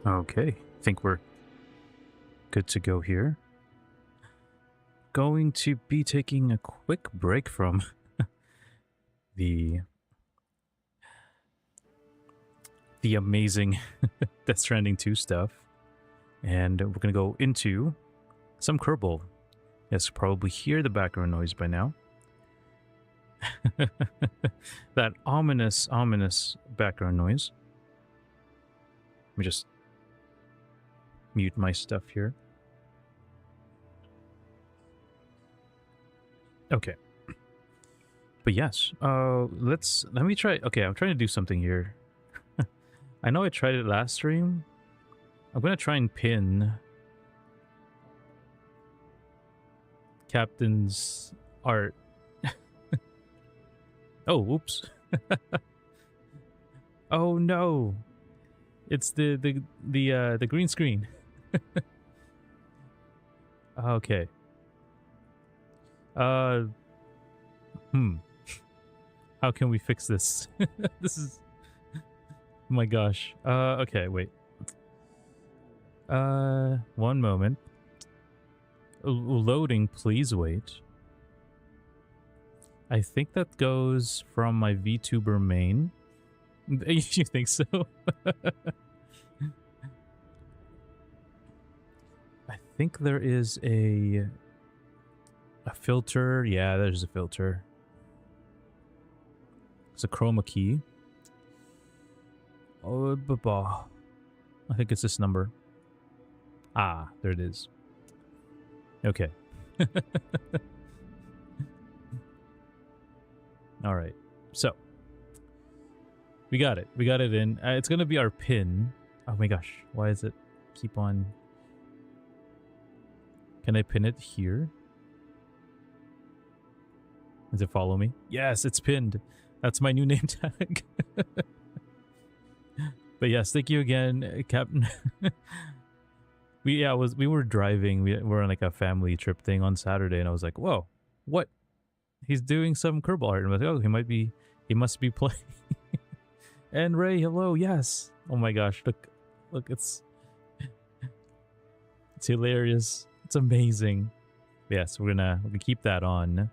Okay, I think we're good to go here. Going to be taking a quick break from the amazing Death Stranding 2 stuff, and we're gonna go into some Kerbal. Yes, probably hear the background noise by now. That ominous background noise. Let me just mute my stuff here. Okay. But yes, let me try. Okay, I'm trying to do something here. I know I tried it last stream. I'm gonna try and pin Captain's art. Oh, whoops. Oh no. It's the green screen. Okay. How can we fix this? This is, oh my gosh. Okay, wait. One moment. Loading, please wait. I think that goes from my VTuber main. You think so? I think there is a filter. Yeah, there's a filter. It's a chroma key. Oh, I think it's this number. Ah, there it is. Okay. All right. So we got it. We got it in. It's going to be our pin. Oh my gosh. Why is it keep on? Can I pin it here? Does it follow me? Yes, it's pinned. That's my new name tag. But yes, thank you again, Captain. We were driving. We were on like a family trip thing on Saturday, and I was like, "Whoa, what? He's doing some Kerbal art." And I was like, "Oh, he must be playing." And Ray, hello, yes. Oh my gosh, look, it's hilarious. It's amazing. Yes, we're gonna keep that on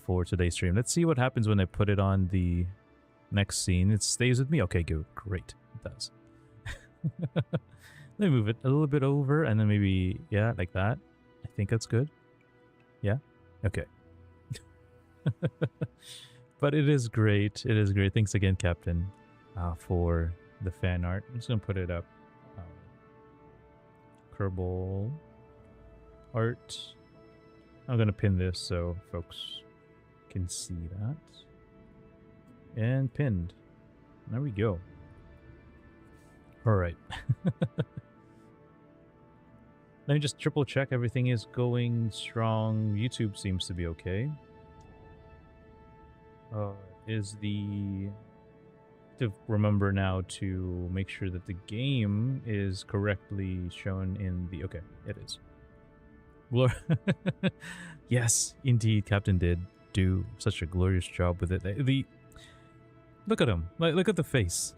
for today's stream. Let's see what happens when I put it on the next scene. It stays with me. Okay, good, great. It does. Let me move it a little bit over, and then maybe, yeah, like that. I think that's good. Yeah? Okay. But it is great. It is great. Thanks again, Captain, for the fan art. I'm just going to put it up. Kerbal art. I'm going to pin this so folks can see that. And pinned. There we go. All right. Let me just triple check everything is going strong. YouTube seems to be okay. Is the... to remember now to make sure that the game is correctly shown in the... Okay, it is. Yes, indeed, Captain did do such a glorious job with it. The look at him. Like, look at the face.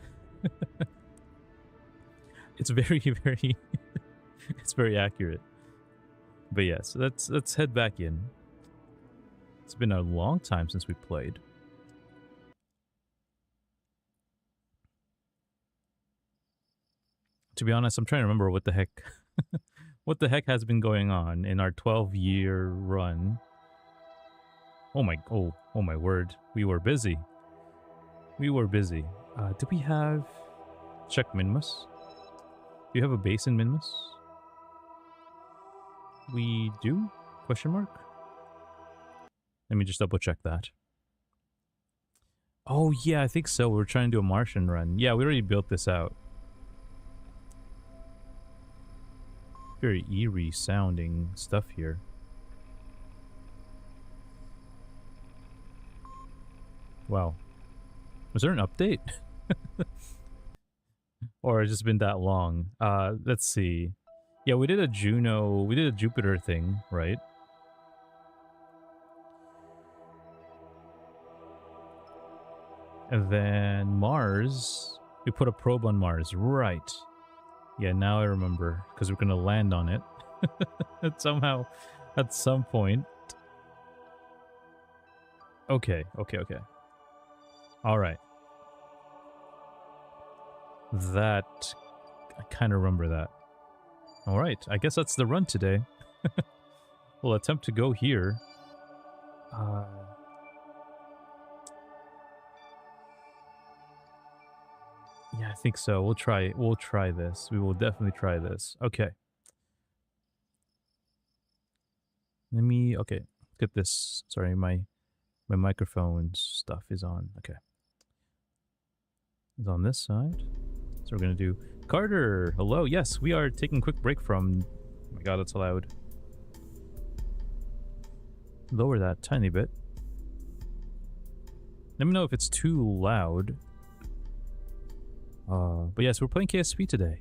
It's very, very... it's very accurate. But yes, let's head back in. It's been a long time since we played. To be honest, I'm trying to remember what the heck what the heck has been going on in our 12-year run. Oh my word. We were busy. We were busy. Do we have... Check Minmus. Do you have a base in Minmus? We do? Question mark? Let me just double check that. Oh yeah, I think so. We're trying to do a Martian run. Yeah, we already built this out. Very eerie sounding stuff here. Wow. Was there an update? Or has it just been that long? Let's see. Yeah, we did a Jupiter thing, right? And then Mars, we put a probe on Mars, right? Yeah, now I remember, because we're gonna land on it. Somehow, at some point. Okay. Alright. That... I kind of remember that. Alright, I guess that's the run today. We'll attempt to go here. Yeah, I think so. We'll try this. We will definitely try this. Okay. Okay. Get this. Sorry, my microphone stuff is on. Okay. It's on this side. So we're gonna do Carter. Hello. Yes, we are taking a quick break from... Oh my god, that's loud. Lower that tiny bit. Let me know if it's too loud. But yes, we're playing KSP today.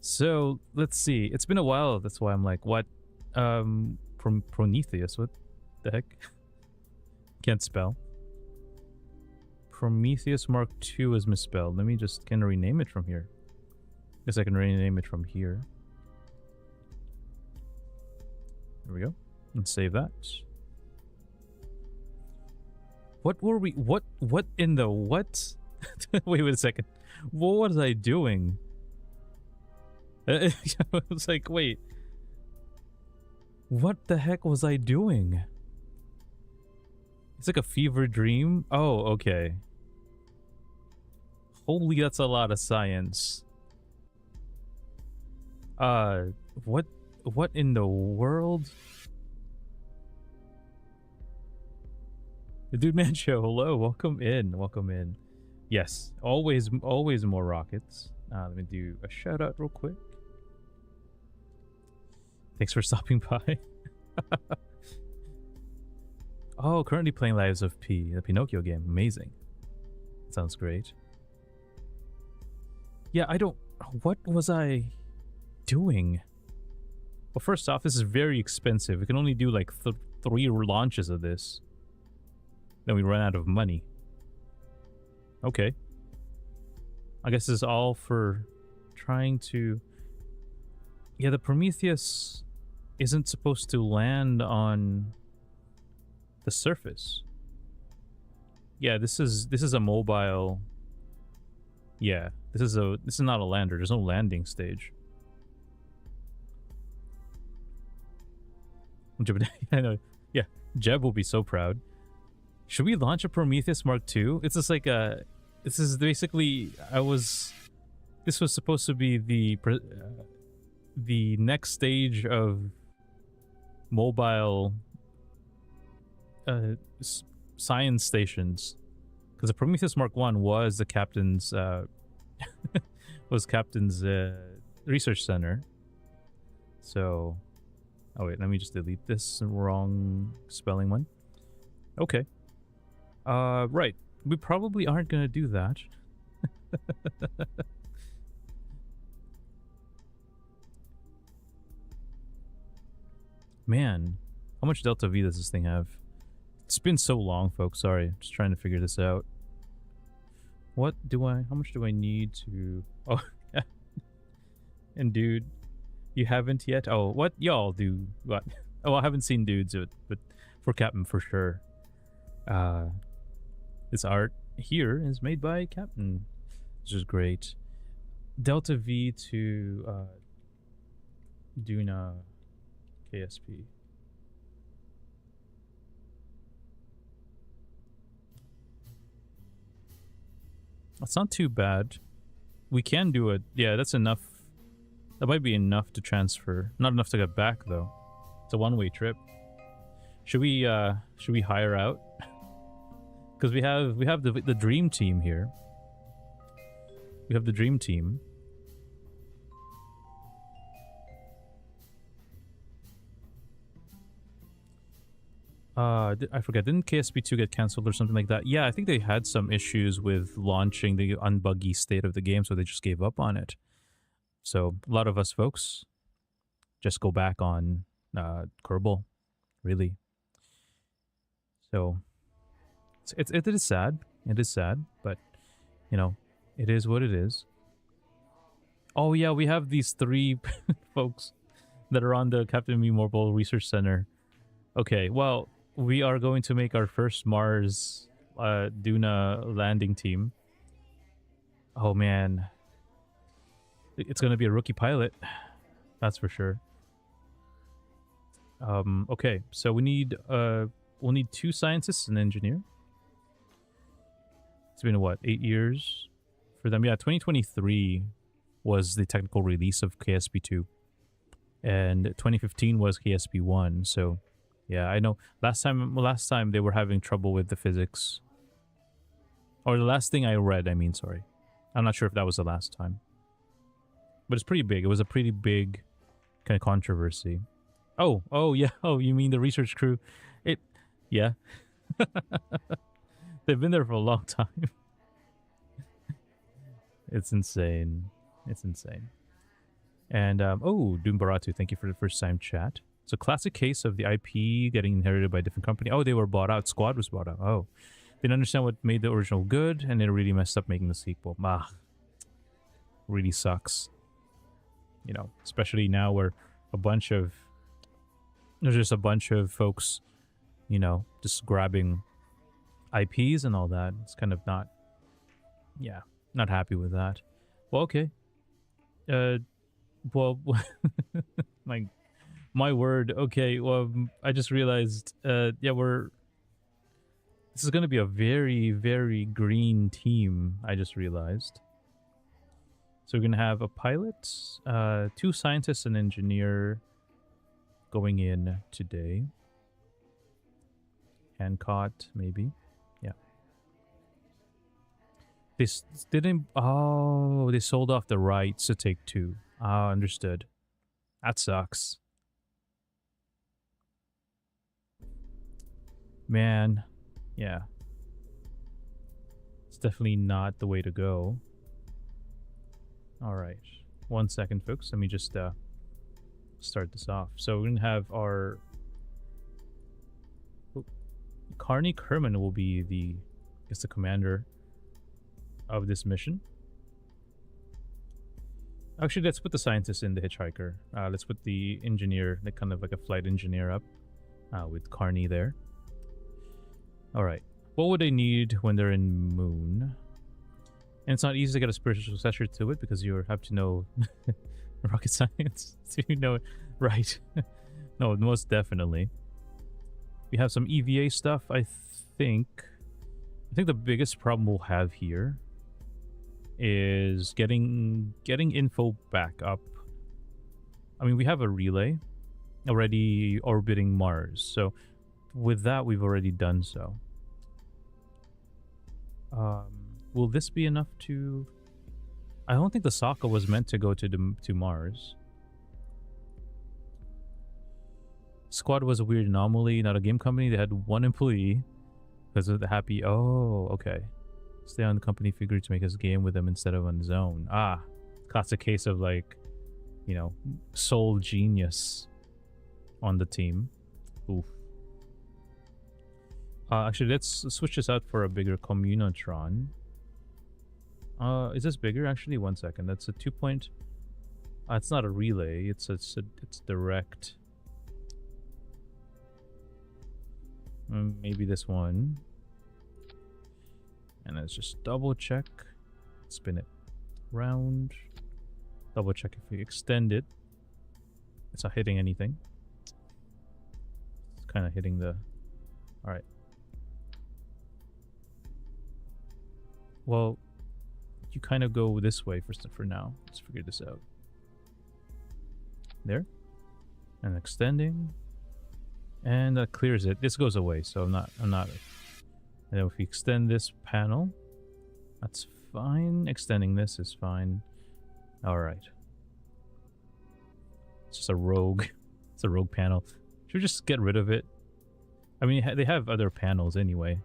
So, let's see. It's been a while, that's why I'm like, what? Prometheus, what the heck? Can't spell. Prometheus Mark II is misspelled. Let me just, can I rename it from here? Guess I can rename it from here. There we go. And save that. What were we... What in the... What? Wait a second. What was I doing? I was like, wait. What the heck was I doing? It's like a fever dream? Oh, okay. Holy, that's a lot of science. What in the world? The Dude Man Show, hello, welcome in. Yes, always more rockets. Let me do a shout out real quick. Thanks for stopping by. Oh, currently playing Lives of P, the Pinocchio game. Amazing. Sounds great. Yeah, I don't... What was I doing? Well, first off, this is very expensive. We can only do like 3 launches of this. Then we run out of money. Okay. I guess this is all for trying to... Yeah, the Prometheus isn't supposed to land on the surface. Yeah, this is a mobile... Yeah, this is not a lander. There's no landing stage. I know. Yeah, Jeb will be so proud. Should we launch a Prometheus Mark II? It's just like a... This is basically... This was supposed to be the next stage of mobile science stations. Because the Prometheus Mark 1 was the captain's research center. So, oh wait, let me just delete this wrong spelling one. Okay. Right. We probably aren't gonna do that. Man, how much Delta V does this thing have? It's been so long, folks. Sorry, just trying to figure this out. How much do I need to... Oh, yeah. And dude, you haven't yet? Oh, what y'all do? What? Oh, I haven't seen dudes, but for Captain for sure. This art here is made by Captain, which is great. Delta V to Duna KSP. That's not too bad. We can do it. Yeah, that's enough. That might be enough to transfer. Not enough to get back though. It's a one-way trip. Should we hire out? Because we have the dream team here. We have the dream team. I forget. Didn't KSP2 get cancelled or something like that? Yeah, I think they had some issues with launching the unbuggy state of the game, so they just gave up on it. So a lot of us folks just go back on Kerbal, really. So it is sad. It is sad, but you know, it is what it is. Oh yeah, we have these 3 folks that are on the Captain Me Mobile Research Center. Okay, well, we are going to make our first Mars Duna landing team. Oh man, it's gonna be a rookie pilot, that's for sure. Okay, so we'll need 2 scientists and an engineer. It's been what, 8 years for them? Yeah, 2023 was the technical release of KSP2, and 2015 was KSP1. So yeah, I know last time they were having trouble with the physics. Or the last thing I read, I mean, sorry. I'm not sure if that was the last time. But it's pretty big. It was a pretty big kind of controversy. Oh yeah. Oh, you mean the research crew? Yeah. They've been there for a long time. It's insane. It's insane. And oh, Doombaratu, thank you for the first time chat. It's a classic case of the IP getting inherited by a different company. Oh, they were bought out. Squad was bought out. Oh. Didn't understand what made the original good, and it really messed up making the sequel. Really sucks. You know, especially now where there's just a bunch of folks, you know, just grabbing IPs and all that. It's kind of not happy with that. Well, okay. Well, my word. Okay, well, I just realized, yeah, this is going to be a very, very green team, I just realized. So we're going to have a pilot, 2 scientists, and an engineer going in today. Hancock, maybe. Yeah. They didn't... Oh, they sold off the rights to take 2. Ah, understood. That sucks. Man. Yeah. It's definitely not the way to go. Alright. 1 second, folks. Let me just start this off. So we're going to have our... Carney Kerman will be the commander of this mission. Actually, let's put the scientist in the hitchhiker. Let's put the engineer, kind of like a flight engineer up with Carney there. Alright. What would they need when they're in Moon? And it's not easy to get a spiritual successor to it because you have to know rocket science. So you know it. Right. No, most definitely. We have some EVA stuff, I think. I think the biggest problem we'll have here is getting info back up. I mean, we have a relay already orbiting Mars. So with that, we've already done so. Will this be enough to... I don't think the Sokka was meant to go to Mars. Squad was a weird anomaly, not a game company. They had one employee because of the happy... Oh, okay. Stay on the company figure to make us game with them instead of on his own. Ah, classic case of like, you know, sole genius on the team. Oof. Actually, let's switch this out for a bigger Communotron. Is this bigger? Actually, 1 second. That's a 2 point... it's not a relay. It's direct. Maybe this one. And let's just double check. Spin it round. Double check if we extend it. It's not hitting anything. It's kind of hitting the... Alright. Well, you kind of go this way for now. Let's figure this out. There. And extending. And that clears it. This goes away, so I'm not... And then if we extend this panel, that's fine. Extending this is fine. Alright. It's just a rogue. It's a rogue panel. Should we just get rid of it? I mean, they have other panels anyway.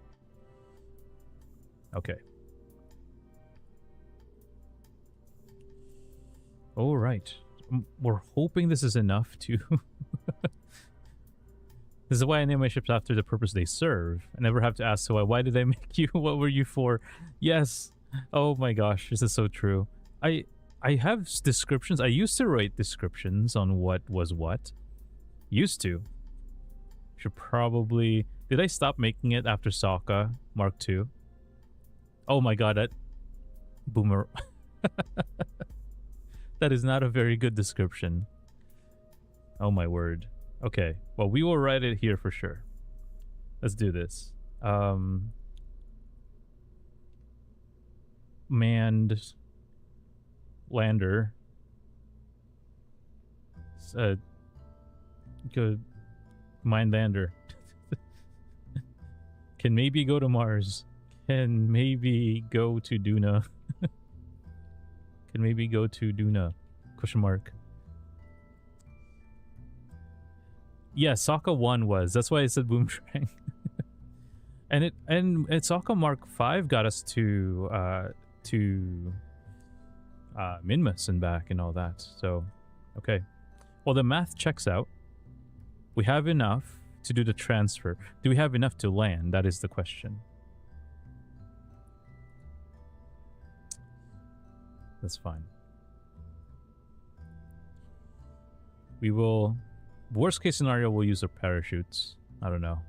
Okay. Alright. We're hoping this is enough to... This is why I name my ships after the purpose they serve. I never have to ask, so why did I make you? What were you for? Yes. Oh my gosh, this is so true. I have descriptions. I used to write descriptions on what was what. Used to. Should probably... Did I stop making it after Sokka Mark II? Oh my god, that... Boomer... That is not a very good description. Oh my word. Okay, well, we will write it here for sure. Let's do this. Manned lander. Good. Manned lander. Can maybe go to Mars. Can maybe go to Duna. Can maybe go to Duna. Question mark. Yeah, Sokka 1 was. That's why I said Boomerang. and Sokka Mark 5 got us to Minmus and back and all that. So, okay. Well, the math checks out. We have enough to do the transfer. Do we have enough to land? That is the question. That's fine. We will... Worst case scenario, we'll use our parachutes. I don't know.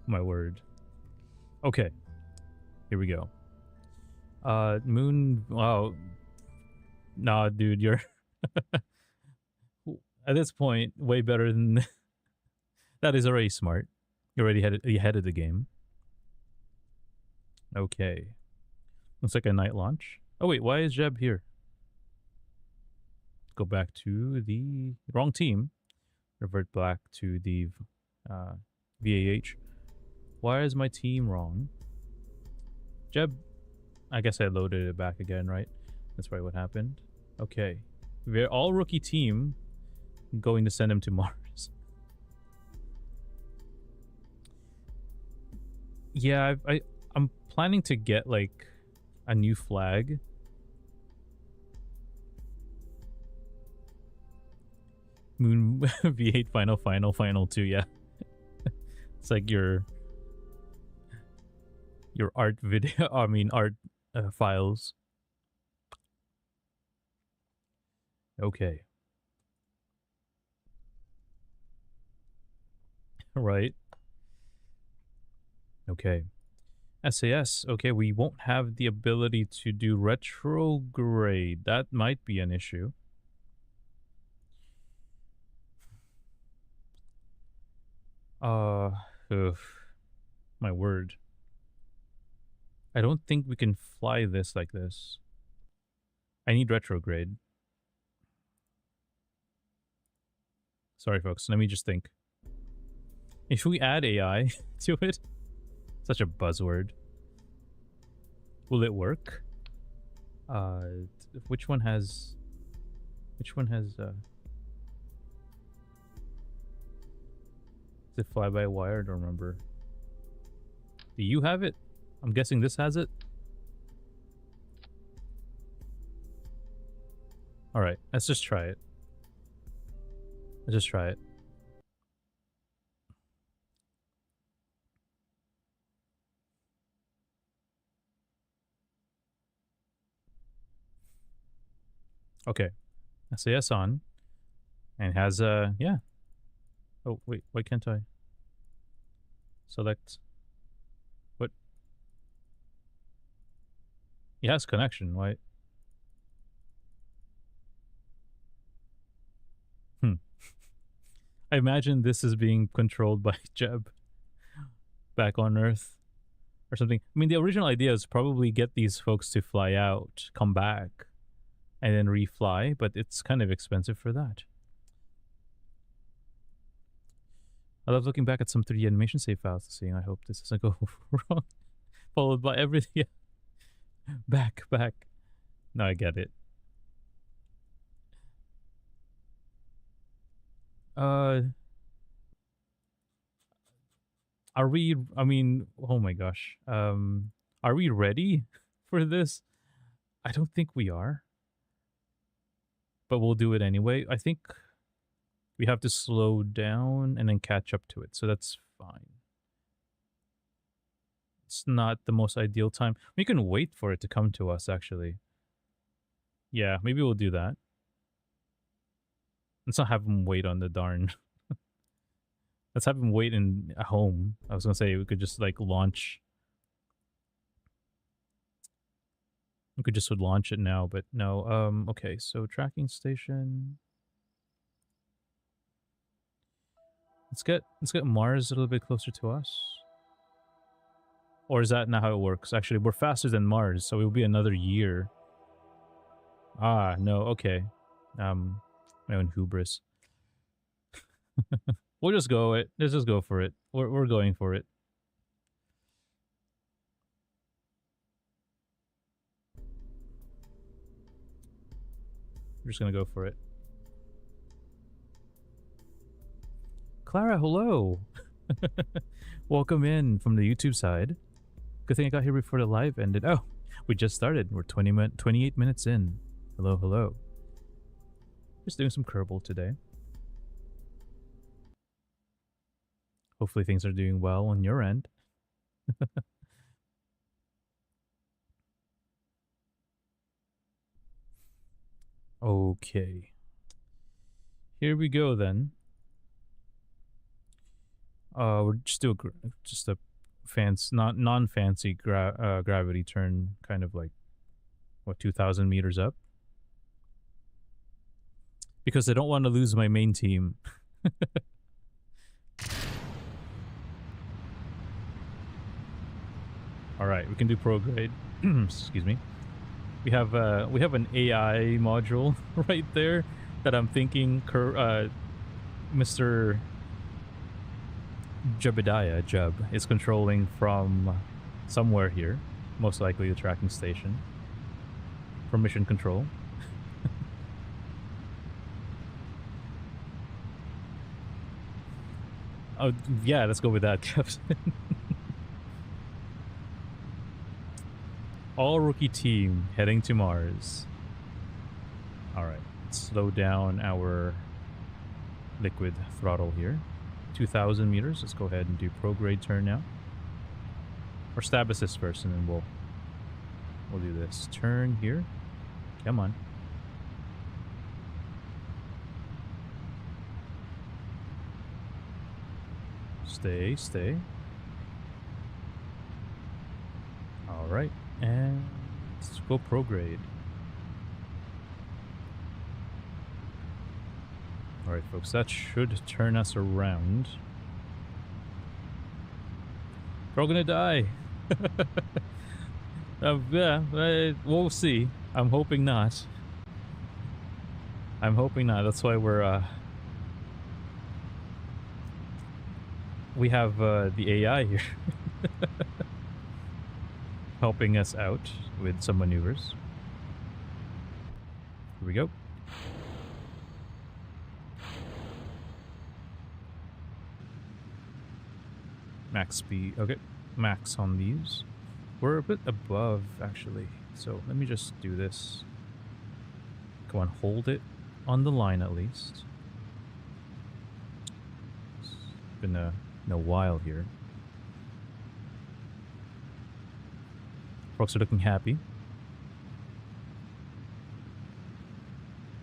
My word. Okay. Here we go. Moon... Wow. Nah, dude, you're... At this point, way better than... That is already smart. You're already ahead of the game. Okay. Looks like a night launch. Oh wait, why is Jeb here? Go back to the wrong team. Revert back to the VAH. Why is my team wrong? Jeb, I guess I loaded it back again, right? That's probably what happened. Okay. We're all rookie team going to send him to Mars. Yeah, I'm planning to get like a new flag. Moon V8 final 2, yeah. It's like your art video, I mean art files. Okay. Right. Okay. SAS. Okay, we won't have the ability to do retrograde. That might be an issue. My word. I don't think we can fly this like this. I need retrograde. Sorry, folks. Let me just think. If we add AI to it, Such a buzzword. Will it work? Which one has... Which one has... Is it fly-by-wire? I don't remember. Do you have it? I'm guessing this has it? Alright, let's just try it. Let's just try it. Okay. SAS on. And has a... yeah. Oh, wait. Why can't I? Select... What? It has connection. Why? I imagine this is being controlled by Jeb back on Earth or something. I mean, the original idea is probably get these folks to fly out, come back, and then refly, but it's kind of expensive for that. I love looking back at some 3D animation save files to see. I hope this doesn't go wrong. Followed by everything. Back. No, I get it. Are we, I mean, oh my gosh. Are we ready for this? I don't think we are. But we'll do it anyway. I think we have to slow down and then catch up to it. So that's fine. It's not the most ideal time. We can wait for it to come to us, actually. Yeah, maybe we'll do that. Let's not have him wait on the darn... Let's have him wait at home. I was gonna say we could just like launch... We could just launch it now, but no. Okay, so tracking station... Let's get Mars a little bit closer to us. Or is that not how it works? Actually, we're faster than Mars, so it will be another year. Ah, no, okay. My own hubris. We'll just go it. Let's just go for it. We're going for it. We're just gonna go for it. Clara, hello. Welcome in from the YouTube side. Good thing I got here before the live ended. Oh, we just started. We're 28 minutes in. Hello. Just doing some Kerbal today. Hopefully things are doing well on your end. Okay. Here we go then. We're just do a non-fancy gravity turn, kind of like what, 2,000 meters up, because I don't want to lose my main team. All right, we can do prograde. Excuse me. We have an AI module right there that I'm thinking Mr. Jeb is controlling from somewhere here, most likely the tracking station, for mission control. Oh yeah, let's go with that, Captain. All rookie team heading to Mars. Alright, slow down our liquid throttle here. 2,000 meters. Let's go ahead and do prograde turn now. Or stab assist first, and then we'll do this. Turn here. Come on. Stay. Alright. And let's go prograde. Alright, folks, that should turn us around. We're all gonna die. Yeah, we'll see. I'm hoping not. That's why we're, we have the AI here. helping us out with some maneuvers. Here we go. Max speed. Okay, max on these. We're a bit above, actually. So let me just do this. Come on, hold it on the line at least. It's been a while here. Folks are looking happy.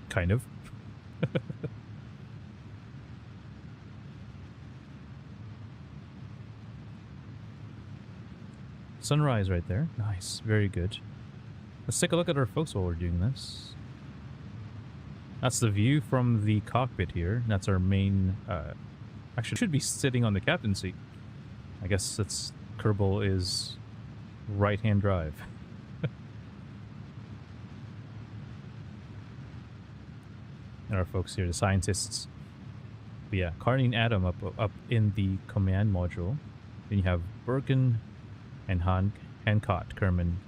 Kind of. Sunrise right there. Nice. Very good. Let's take a look at our folks while we're doing this. That's the view from the cockpit here. That's our main... actually, should be sitting on the captain's seat. I guess it's... Kerbal is right-hand drive. And our folks here, the scientists. But yeah, Carney and Adam up in the command module. Then you have Birkin and Hancock Kerman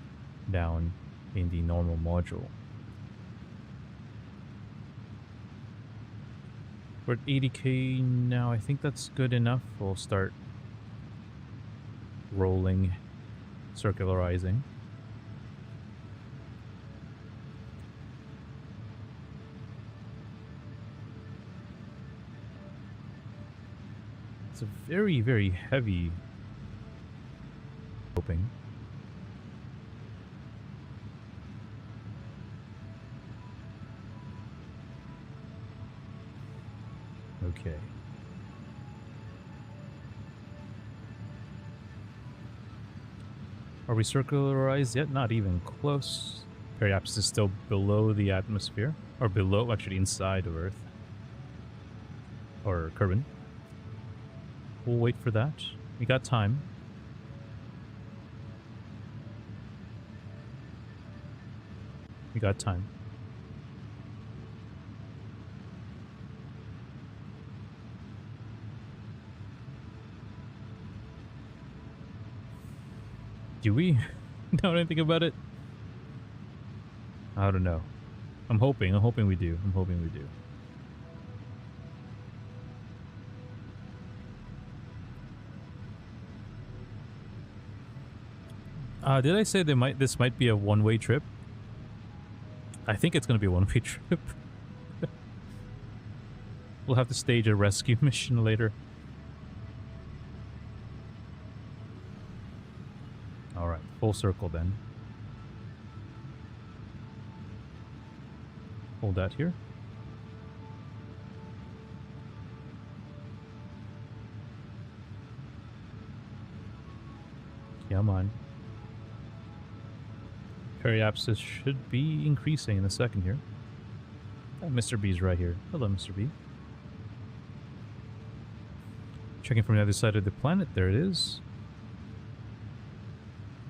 down in the normal module. We're at 80k now. I think that's good enough. We'll start rolling, circularizing. It's a very, very heavy hoping. Okay. Are we circularized yet? Not even close. Periapsis is still below the atmosphere. Or below, actually inside of Earth. Or Kerbin. We'll wait for that. We got time. We got time. Do we? Know anything about it? I don't know. I'm hoping we do. I'm hoping we do. Did I say this might be a one-way trip? I think it's going to be a one-way trip. We'll have to stage a rescue mission later. Alright, full circle then. Hold that here. Come on. Periapsis should be increasing in a second here. Mr. B's right here. Hello, Mr. B. Checking from the other side of the planet. There it is.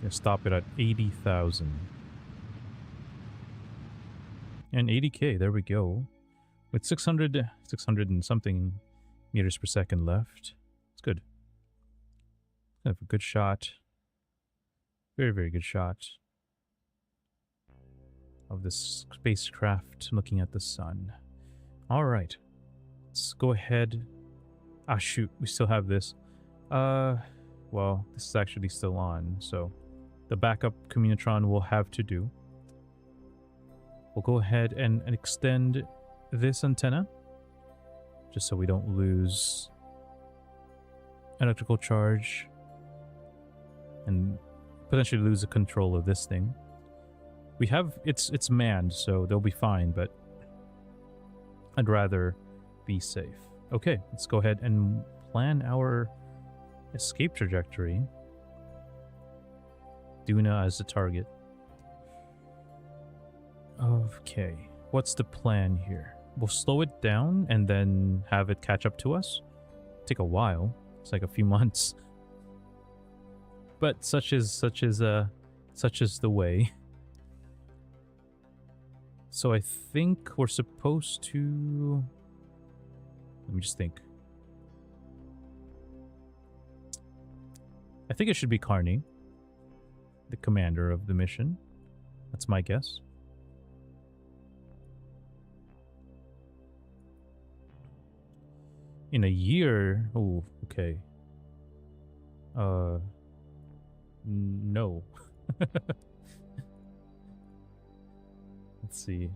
Gonna stop it at 80,000. And 80k, there we go. With 600 and something meters per second left. It's good. Kind of a good shot. Very, very good shot of this spacecraft looking at the sun. Alright. Let's go ahead. Ah, shoot. We still have this. Well, this is actually still on, so the backup communitron will have to do. We'll go ahead and extend this antenna, just so we don't lose electrical charge and potentially lose the control of this thing. We have, it's manned, so they'll be fine, but I'd rather be safe. Okay, let's go ahead and plan our escape trajectory. Duna as the target. Okay, what's the plan here? We'll slow it down and then have it catch up to us. Take a while. It's like a few months. But such is the way. So I think we're supposed to... Let me just think. I think it should be Carney. The commander of the mission. That's my guess. In a year? Oh, okay. No. Let's see.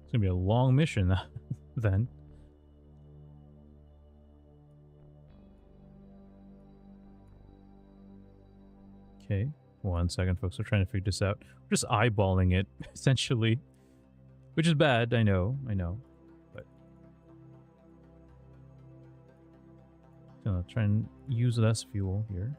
It's gonna be a long mission then. Okay, 1 second, folks. We're trying to figure this out. We're just eyeballing it, essentially. Which is bad, I know. But gonna try and use less fuel here.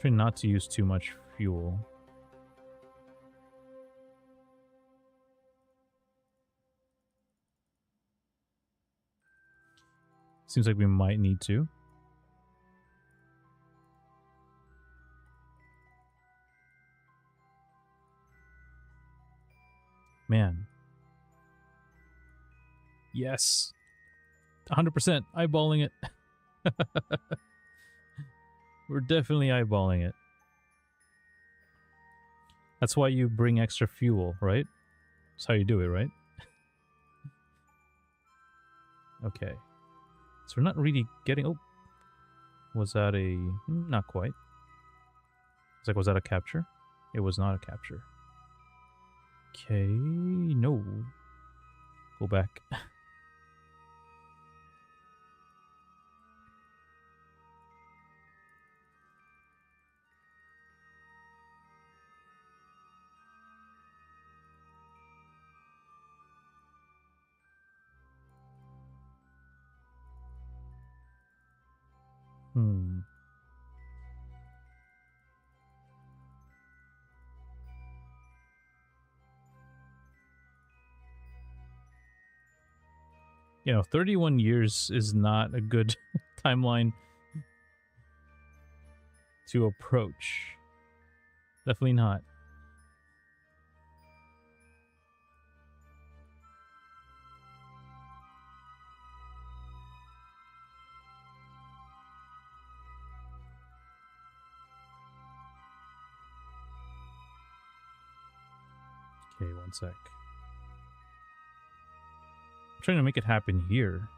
Try not to use too much fuel. Seems like we might need to. Man. Yes. 100% eyeballing it. We're definitely eyeballing it. That's why you bring extra fuel, right? That's how you do it, right? Okay. So we're not really getting... Oh. Was that a... Not quite. It's like, was that a capture? It was not a capture. Okay. No. Go back. You know, 31 years is not a good timeline to approach. Definitely not. Okay, 1 sec. I'm trying to make it happen here.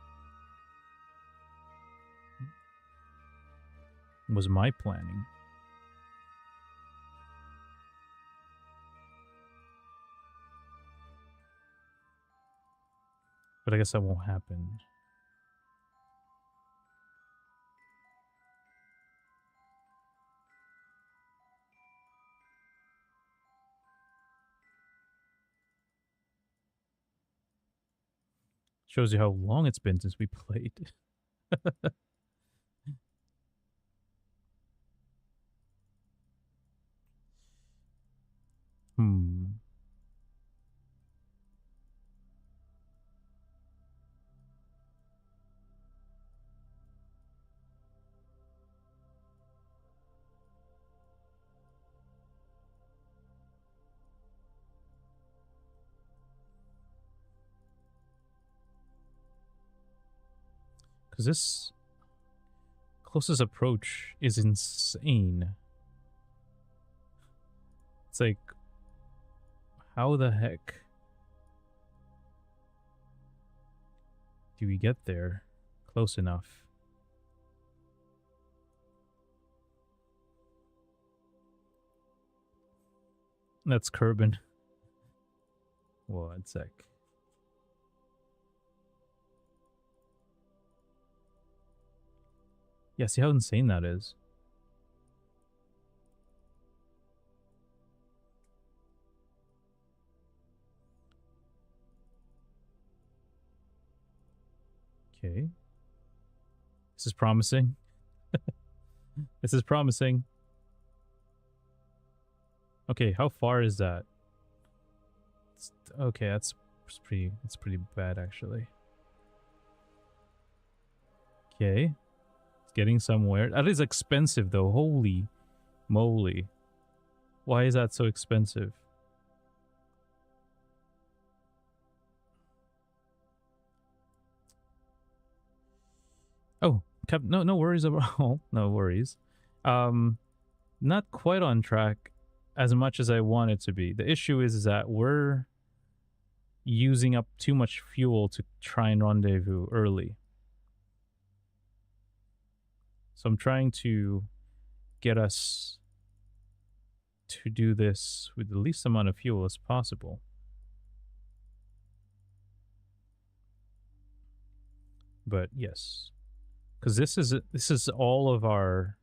Was my planning. But I guess that won't happen. Shows you how long it's been since we played. Because this closest approach is insane. It's like, how the heck do we get there close enough? That's Kerbal. 1 sec. Yeah, see how insane that is? Okay. This is promising. This is promising. Okay, how far is that? Okay, that's pretty bad actually. Okay. It's getting somewhere. That is expensive though. Holy moly. Why is that so expensive? Oh, no worries about no worries. Not quite on track as much as I want it to be. The issue is that we're using up too much fuel to try and rendezvous early. So I'm trying to get us to do this with the least amount of fuel as possible. But yes, because this is all of our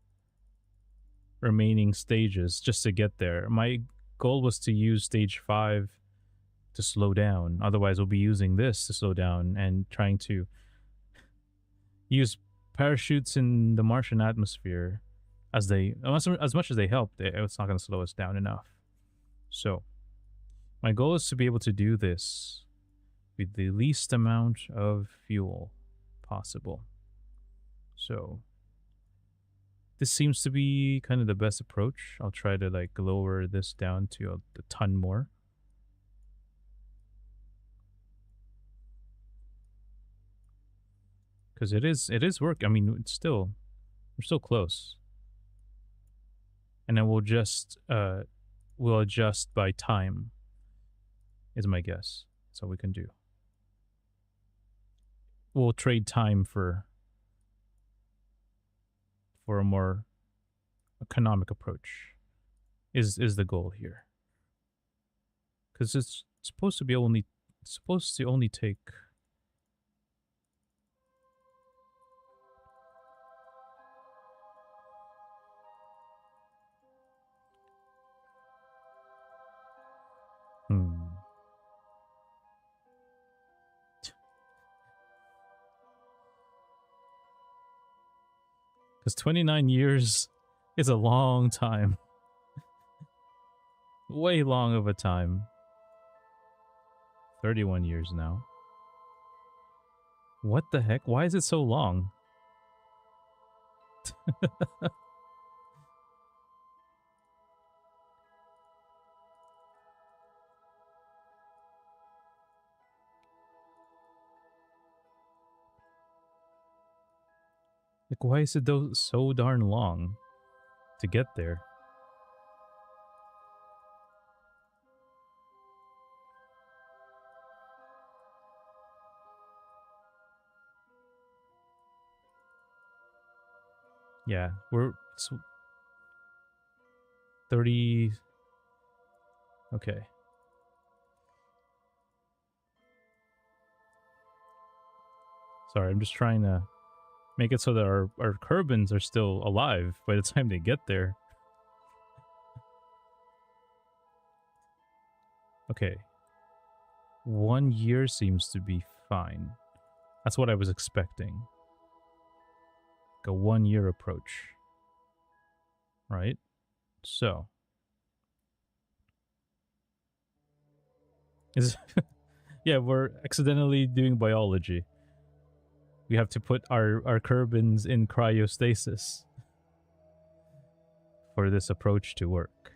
remaining stages just to get there. My goal was to use stage 5 to slow down. Otherwise, we'll be using this to slow down and trying to use parachutes in the Martian atmosphere as much as they help. It's not going to slow us down enough. So my goal is to be able to do this with the least amount of fuel possible. So this seems to be kind of the best approach. I'll try to like lower this down to a ton more. Because it is work. I mean, we're still close. And then we'll adjust by time, is my guess. That's all we can do. We'll trade time for a more economic approach is the goal here. Because it's supposed to only take Because 29 years is a long time. Way long of a time. 31 years now. What the heck? Why is it so long? Like, why is it so darn long to get there? Yeah, we're 30. Okay. Sorry, I'm just trying to make it so that our Kerbins are still alive by the time they get there. Okay. 1 year seems to be fine. That's what I was expecting. Like a 1 year approach. Right? So. Yeah, we're accidentally doing biology. We have to put our Kerbins in cryostasis for this approach to work.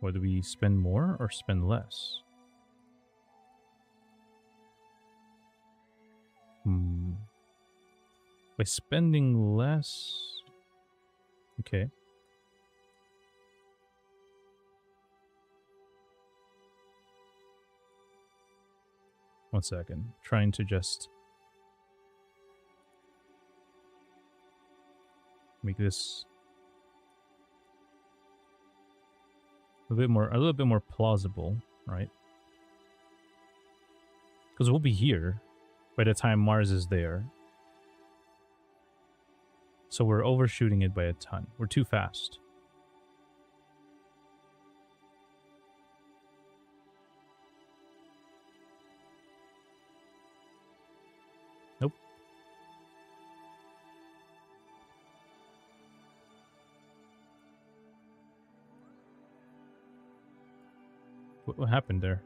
Whether we spend more or spend less? By spending less... Okay. One second. Trying to just make this a little bit more plausible, right? Because we'll be here by the time Mars is there. So we're overshooting it by a ton. We're too fast. What happened there?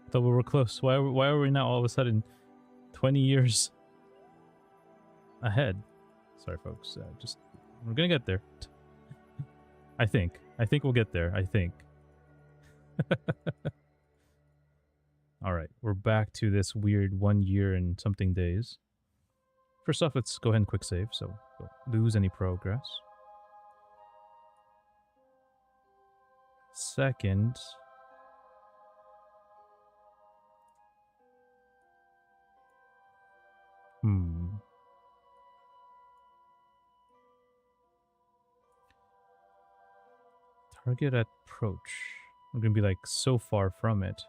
I thought we were close. Why are we now all of a sudden 20 years ahead? Sorry, folks. Just we're gonna get there. I think we'll get there. I think. All right, we're back to this weird 1 year and something days. First off, let's go ahead and quick save so we don't lose any progress. Second, target approach. We're gonna be like so far from it.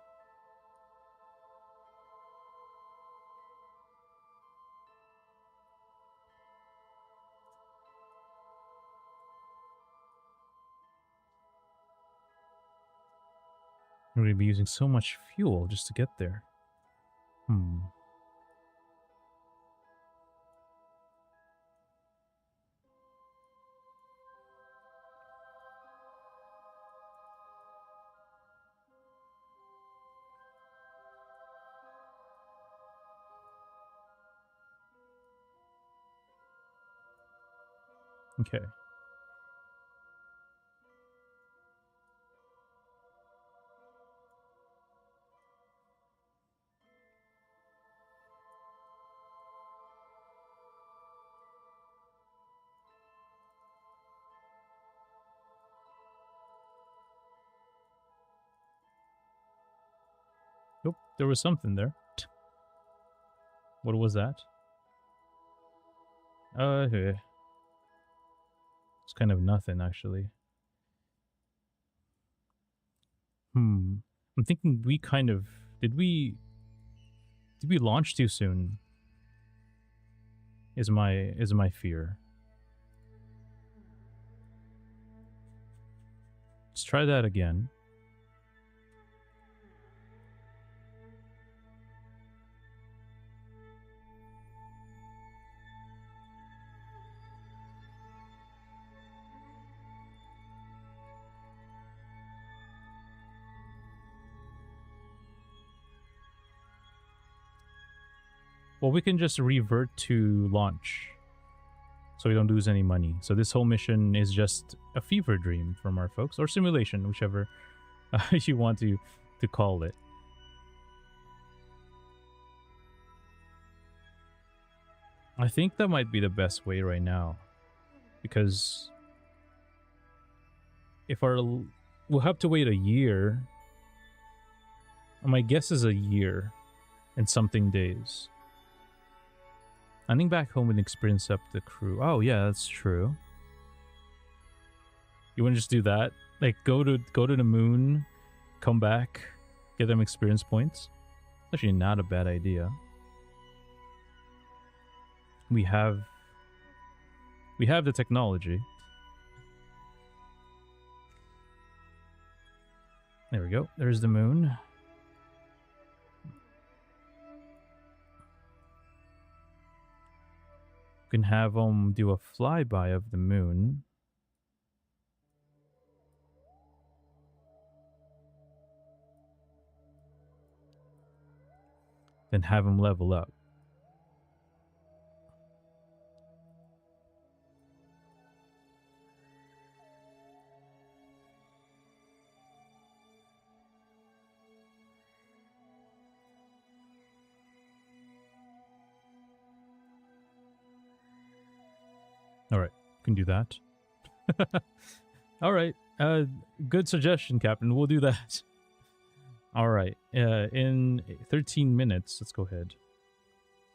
We're gonna be using so much fuel just to get there. Okay. Nope, there was something there. What was that? It's kind of nothing, actually. I'm thinking we kind of... Did we launch too soon? Is my fear. Let's try that again. Well, we can just revert to launch, so we don't lose any money. So this whole mission is just a fever dream from our folks, or simulation, whichever you want to call it. I think that might be the best way right now, because if we'll have to wait a year. My guess is a year and something days. I think back home and experience up the crew. Oh yeah, that's true. You want to just do that? Like go to the moon, come back, get them experience points. Actually, not a bad idea. We have the technology. There we go. There's the moon. Can have them do a flyby of the moon. Then have them level up. All right, can do that. All right, good suggestion, Captain. We'll do that. All right, in 13 minutes, let's go ahead.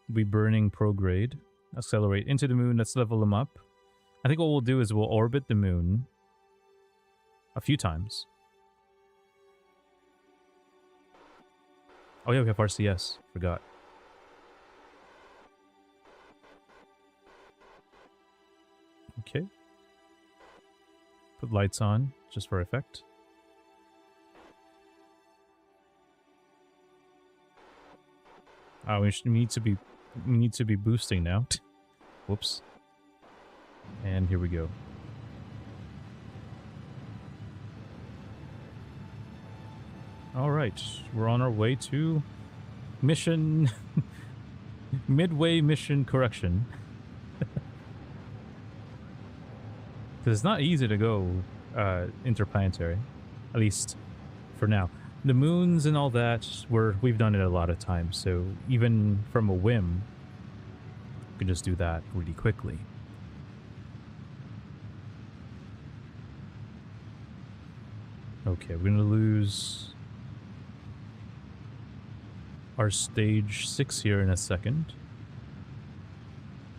We'll be burning prograde. Accelerate into the moon. Let's level them up. I think what we'll do is we'll orbit the moon a few times. Oh yeah, we have RCS. Forgot. Okay. Put lights on, just for effect. Oh, we need to be boosting now. Whoops. And here we go. All right, we're on our way to mission midway mission correction. Because it's not easy to go interplanetary, at least for now. The moons and all that, we've done it a lot of times, so even from a whim, we can just do that really quickly. Okay, we're gonna lose our stage 6 here in a second.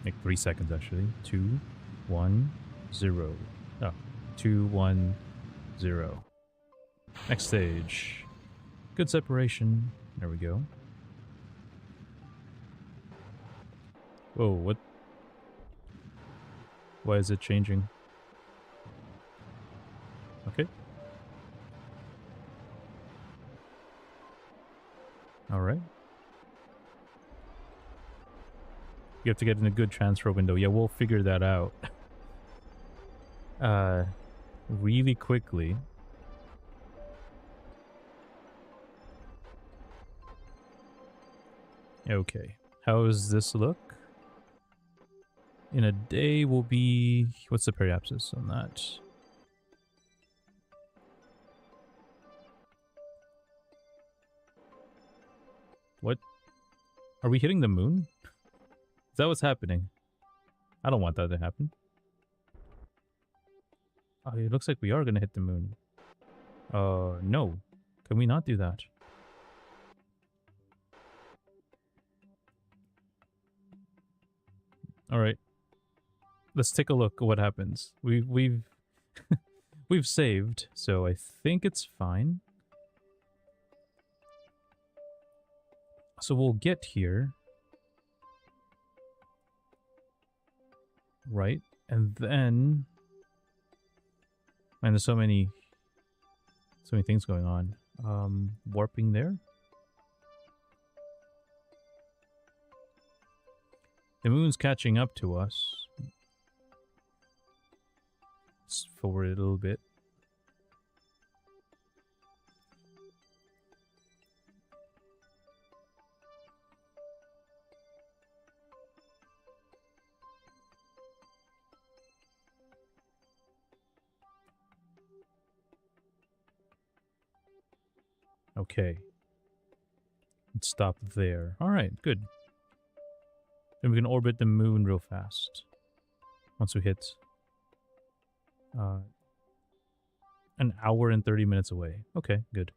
Like 3 seconds actually. 2, 1, 0. Oh, 2, 1, 0. Next stage. Good separation. There we go. Whoa, what? Why is it changing? Okay. Alright. You have to get in a good transfer window. Yeah, we'll figure that out. Really quickly. Okay. How does this look? In a day will be... What's the periapsis on that? What? Are we hitting the moon? Is that what's happening? I don't want that to happen. Oh, it looks like we are gonna hit the moon. No. Can we not do that? Alright. Let's take a look at what happens. We've we've saved, so I think it's fine. So we'll get here. Right, and then... Man, there's so many things going on. Warping there. The moon's catching up to us. Let's forward it a little bit. Okay. Let's stop there. Alright, good. Then we can orbit the moon real fast. Once we hit... an hour and 30 minutes away. Okay, good.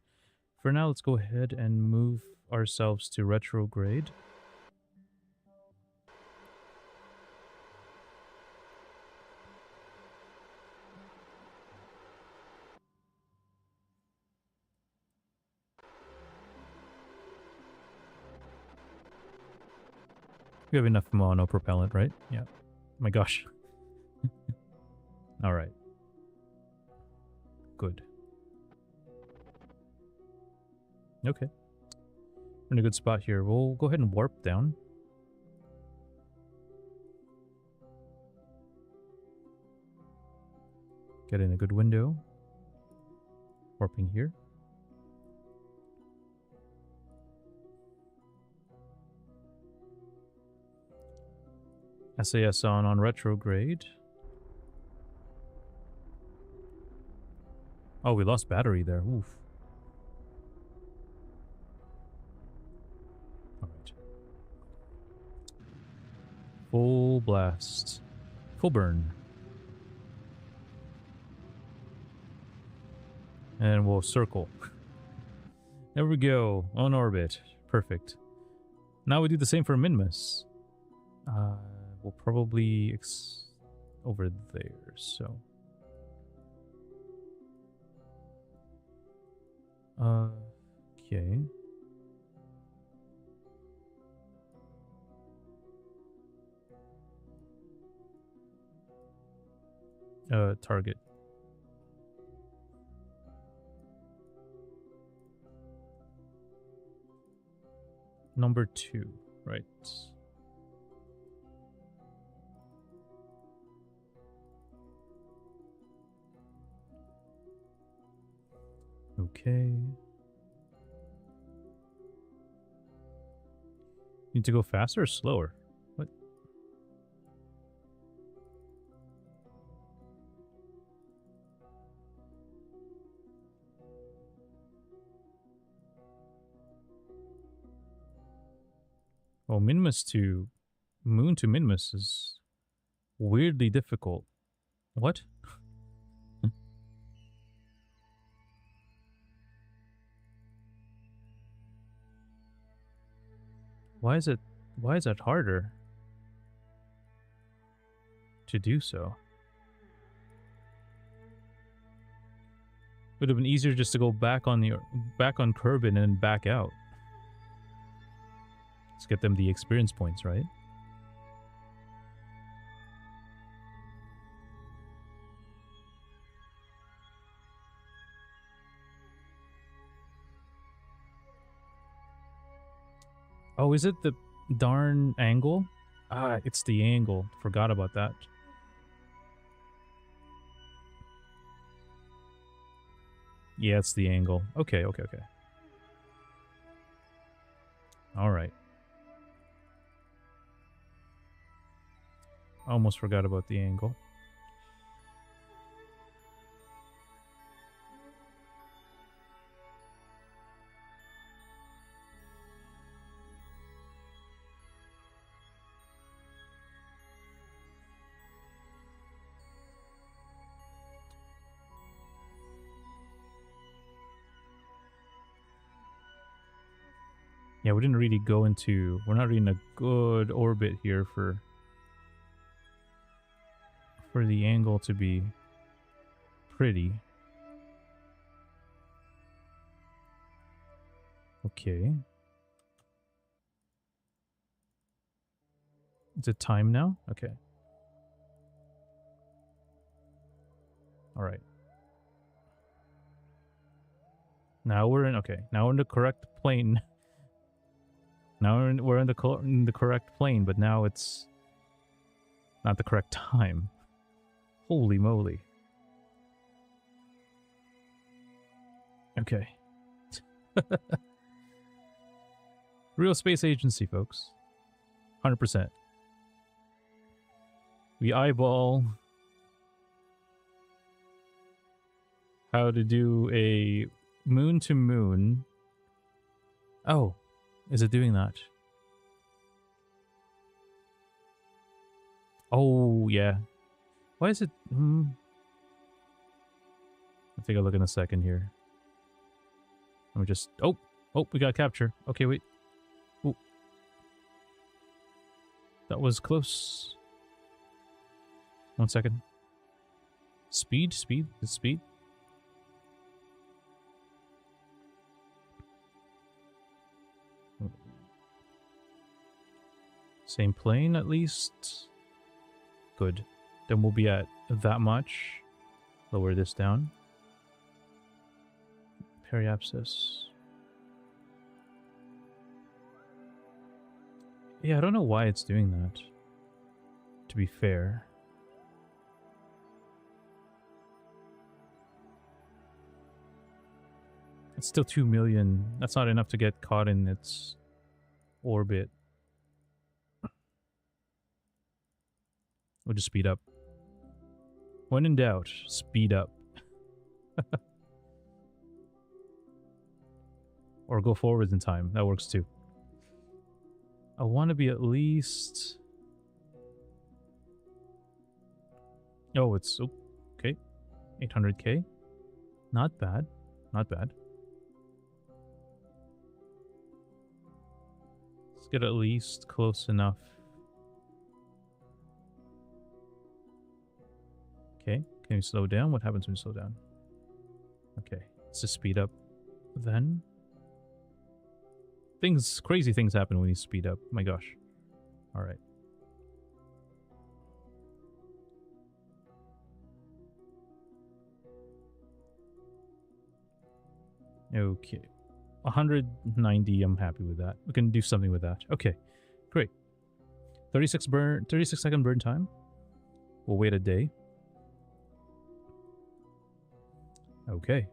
For now, let's go ahead and move ourselves to retrograde. We have enough mono propellant, right? Yeah. My gosh. All right. Good. Okay. We're in a good spot here. We'll go ahead and warp down. Get in a good window. Warping here. SAS on retrograde. Oh, we lost battery there. Oof. Alright. Full blast. Full burn. And we'll circle. There we go. On orbit. Perfect. Now we do the same for Minmus. We'll probably over there, so... Okay. Target. Number 2, right. Okay. Need to go faster or slower? What? Well, Minmus to Moon to Minmus is weirdly difficult. What? Why is that harder to do so? Would have been easier just to go back on Kerbin and then back out. Let's get them the experience points, right? Oh, is it the darn angle? Ah, it's the angle. Forgot about that. Yeah, it's the angle. Okay. Alright. Almost forgot about the angle. Yeah, we didn't really go into... We're not really in a good orbit here for the angle to be pretty. Okay. Is it time now? Okay. Alright. Now we're in... Okay, now we're in the correct plane. Now we're in the correct plane, but now it's not the correct time. Holy moly. Okay. Real space agency, folks. 100%. We eyeball how to do a moon to moon. Oh. Is it doing that? Oh, yeah. Why is it... I'll take a look in a second here. Let me just... Oh, we got capture. Okay, wait. Ooh. That was close. 1 second. Speed? The speed? Same plane, at least. Good. Then we'll be at that much. Lower this down. Periapsis. Yeah, I don't know why it's doing that. To be fair. It's still 2 million. That's not enough to get caught in its orbit. We'll just speed up. When in doubt, speed up. Or go forwards in time. That works too. I want to be at least... Oh, it's... Okay. 800k. Not bad. Not bad. Let's get at least close enough. Okay, can you slow down? What happens when you slow down? Okay, let's just speed up then. Crazy things happen when you speed up. My gosh. Alright. Okay. 190, I'm happy with that. We can do something with that. Okay, great. 36 second burn time. We'll wait a day. Okay.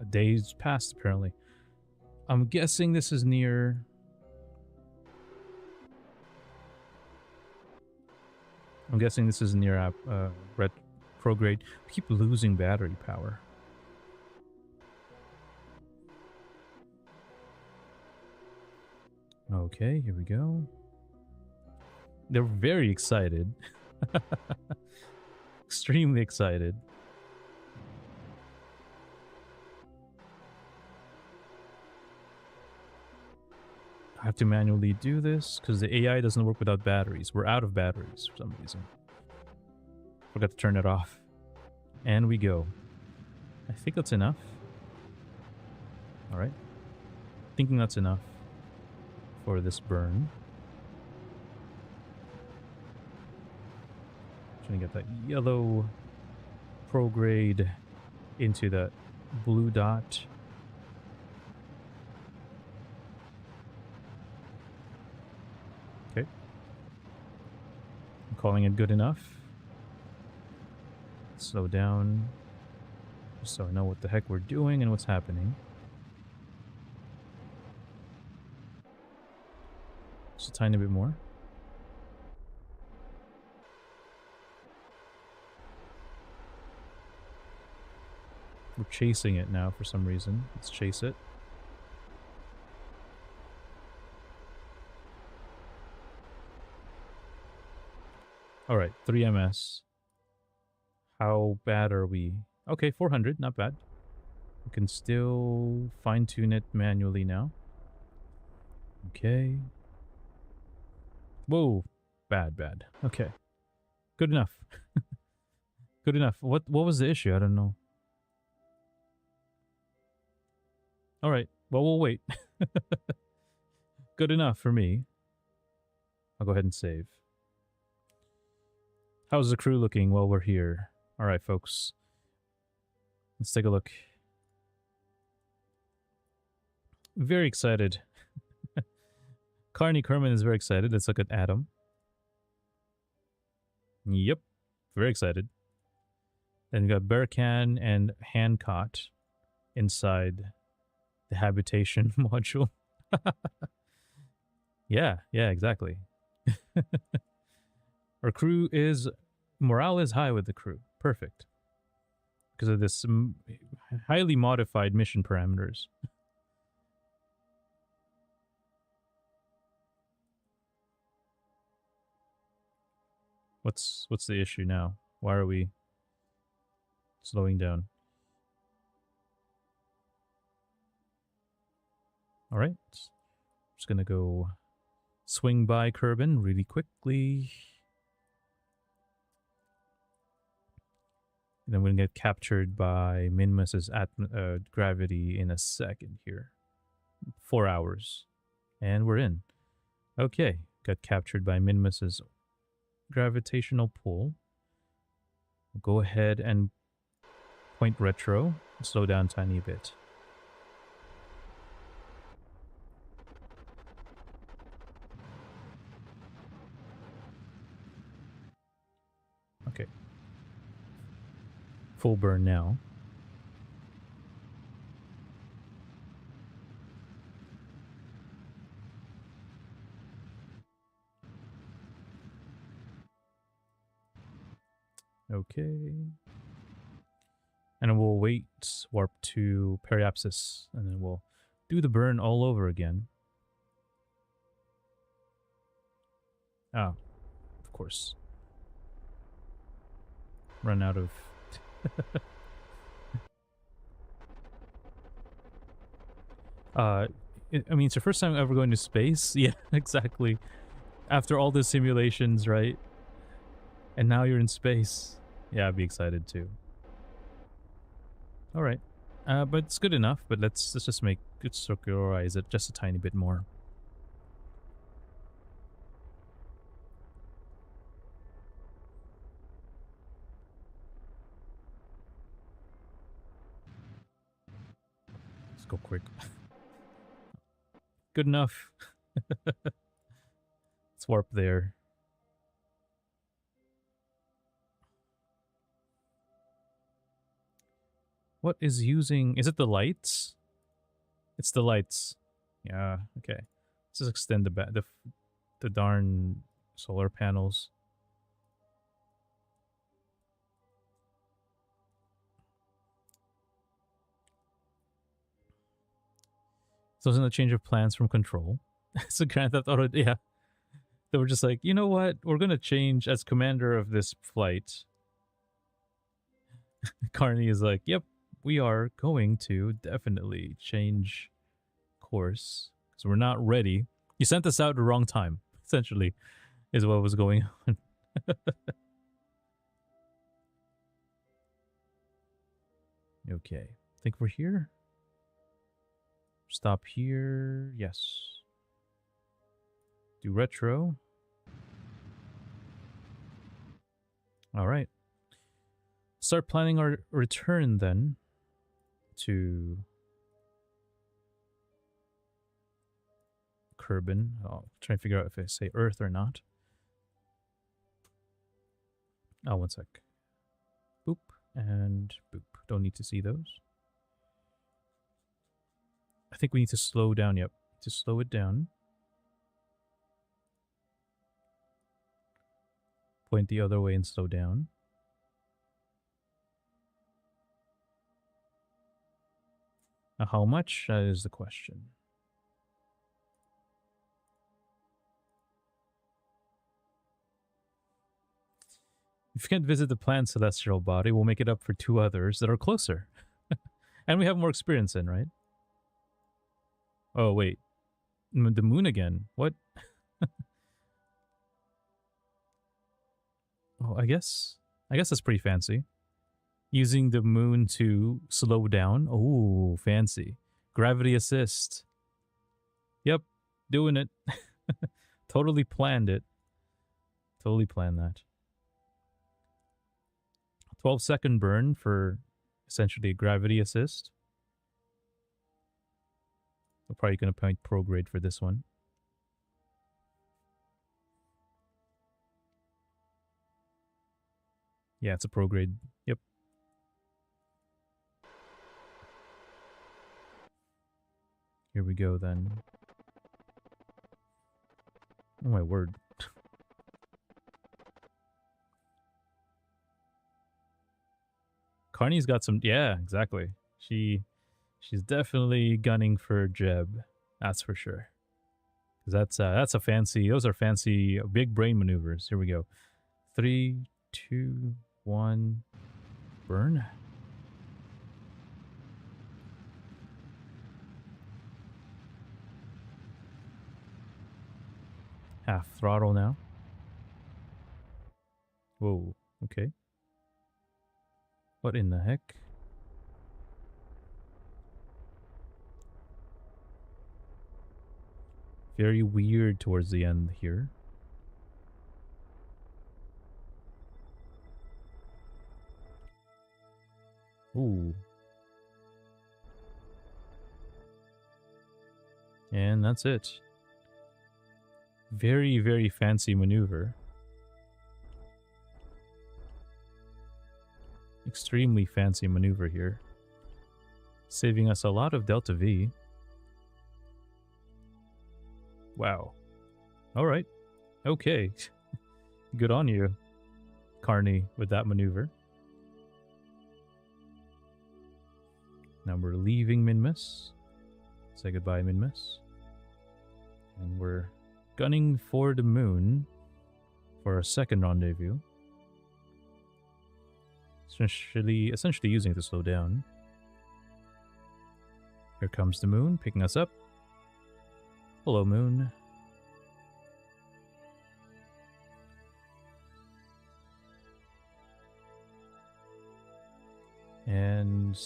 A day's passed, apparently. I'm guessing this is near I'm guessing this is near retrograde. We keep losing battery power. Okay, here we go. They're very excited. Extremely excited. I have to manually do this because the AI doesn't work without batteries. We're out of batteries for some reason. Forgot to turn it off. And we go. I think that's enough. Alright. Thinking that's enough for this burn. Trying to get that yellow prograde into that blue dot. Okay. I'm calling it good enough. Slow down. Just so I know what the heck we're doing and what's happening. Just a tiny bit more. We're chasing it now for some reason. Let's chase it. Alright, 3 ms. How bad are we? Okay, 400, not bad. We can still fine-tune it manually now. Okay. Whoa. Bad. Okay. Good enough. Good enough. What was the issue? I don't know. Alright, well, we'll wait. Good enough for me. I'll go ahead and save. How's the crew looking while we're here? Alright, folks. Let's take a look. Very excited. Carney Kerman is very excited. Let's look at Adam. Yep, very excited. Then we got Berkan and Hancott inside the habitation module. Yeah, exactly. Our crew is... Morale is high with the crew. Perfect. Because of this highly modified mission parameters. What's the issue now? Why are we slowing down? Alright. Just gonna go swing by Kerbal really quickly. And then we're gonna get captured by Minmus's gravity in a second here. 4 hours. And we're in. Okay. Got captured by Minmus's gravitational pull. We'll go ahead and point retro. Slow down a tiny bit. Okay. Full burn now. Okay. And we'll wait, warp to Periapsis, and then we'll do the burn all over again. Ah, of course. Run out of... I mean, it's your first time ever going to space? Yeah, exactly. After all the simulations, right? And now you're in space. Yeah, I'd be excited too. Alright. But it's good enough, but let's just circularize it just a tiny bit more. Let's go quick. Good enough. Let's warp there. What is using... Is it the lights? It's the lights. Yeah, okay. Let's just extend the darn solar panels. So isn't a change of plans from Control? So Grand Theft Auto, yeah. They were just like, you know what? We're gonna change as commander of this flight. Carney is like, yep, we are going to definitely change course because we're not ready. You sent us out at the wrong time, essentially, is what was going on. Okay, I think we're here. Stop here. Yes. Do retro. All right. Start planning our return then to Kerbal. I'll try and figure out if I say Earth or not. Oh, one sec. Boop and boop. Don't need to see those. I think we need to slow down. Yep. To slow it down. Point the other way and slow down. Now, how much? That is the question. If you can't visit the planned celestial body, we'll make it up for 2 others that are closer. And we have more experience in, right? Oh, wait. The moon again. What? Oh, I guess that's pretty fancy. Using the moon to slow down. Oh, fancy. Gravity assist. Yep, doing it. Totally planned it. Totally planned that. 12-second burn for essentially a gravity assist. We're probably going to point prograde for this one. Yeah, it's a prograde. Yep. Here we go then. Oh my word. Carney's got some, yeah, exactly. She's definitely gunning for Jeb. That's for sure. Cuz that's a fancy, those are fancy big brain maneuvers. Here we go. 3, 2, 1 burn. Half throttle now. Whoa, okay. What in the heck? Very weird towards the end here. Ooh. And that's it. Very, very fancy maneuver. Extremely fancy maneuver here. Saving us a lot of Delta V. Wow. Alright. Okay. Good on you, Carney, with that maneuver. Now we're leaving Minmus. Say goodbye, Minmus. And we're gunning for the moon for our second rendezvous. Essentially using it to slow down. Here comes the moon, picking us up. Hello, moon. And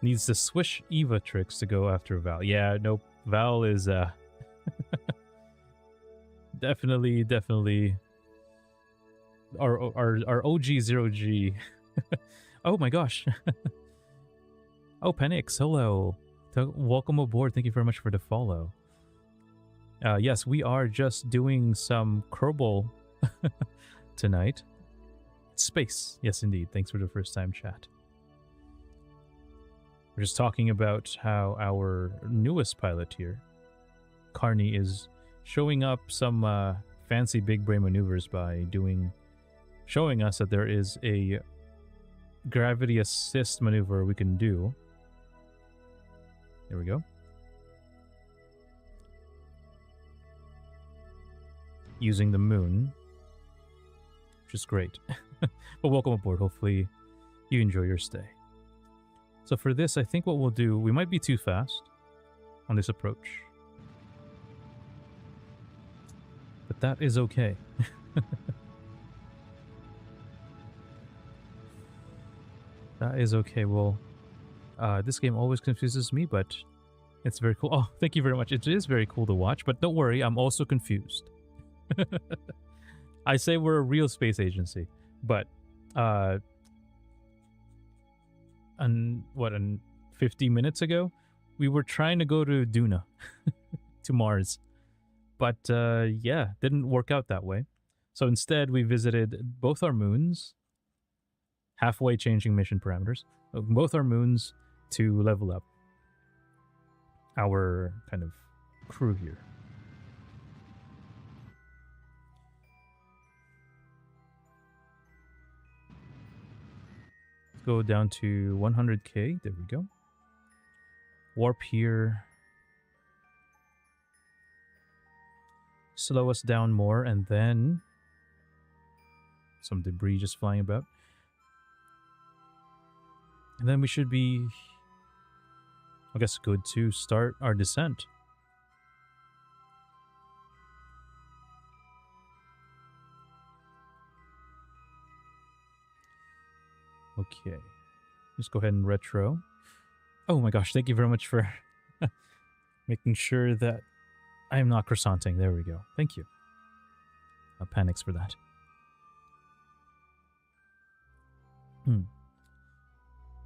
needs the swish Eva tricks to go after Val. Yeah, nope. Val is definitely our OG0G. Oh my gosh. Oh, Penix, hello. Welcome aboard. Thank you very much for the follow. Yes, we are just doing some Kerbal tonight. Space. Yes, indeed. Thanks for the first time chat. We're just talking about how our newest pilot here, Carney, is showing up some fancy big brain maneuvers by showing us that there is a gravity assist maneuver we can do. There we go. using the moon, which is great. But welcome aboard. Hopefully you enjoy your stay. So for this, I think what we'll do, we might be too fast on this approach. But that is okay. That is okay. Well, this game always confuses me, but it's very cool. Oh, thank you very much. It is very cool to watch, but don't worry, I'm also confused. I say we're a real space agency, but and 50 minutes ago, we were trying to go to Duna, to Mars. But yeah, didn't work out that way. So instead, we visited both our moons, halfway changing mission parameters, both our moons to level up our kind of crew here. Let's go down to 100k. There we go. Warp here. Slow us down more, and then some debris just flying about. And then we should be, I guess, good to start our descent. Okay. Just go ahead and retro. Oh my gosh, thank you very much for making sure that I am not croissanting. There we go. Thank you. Panics for that.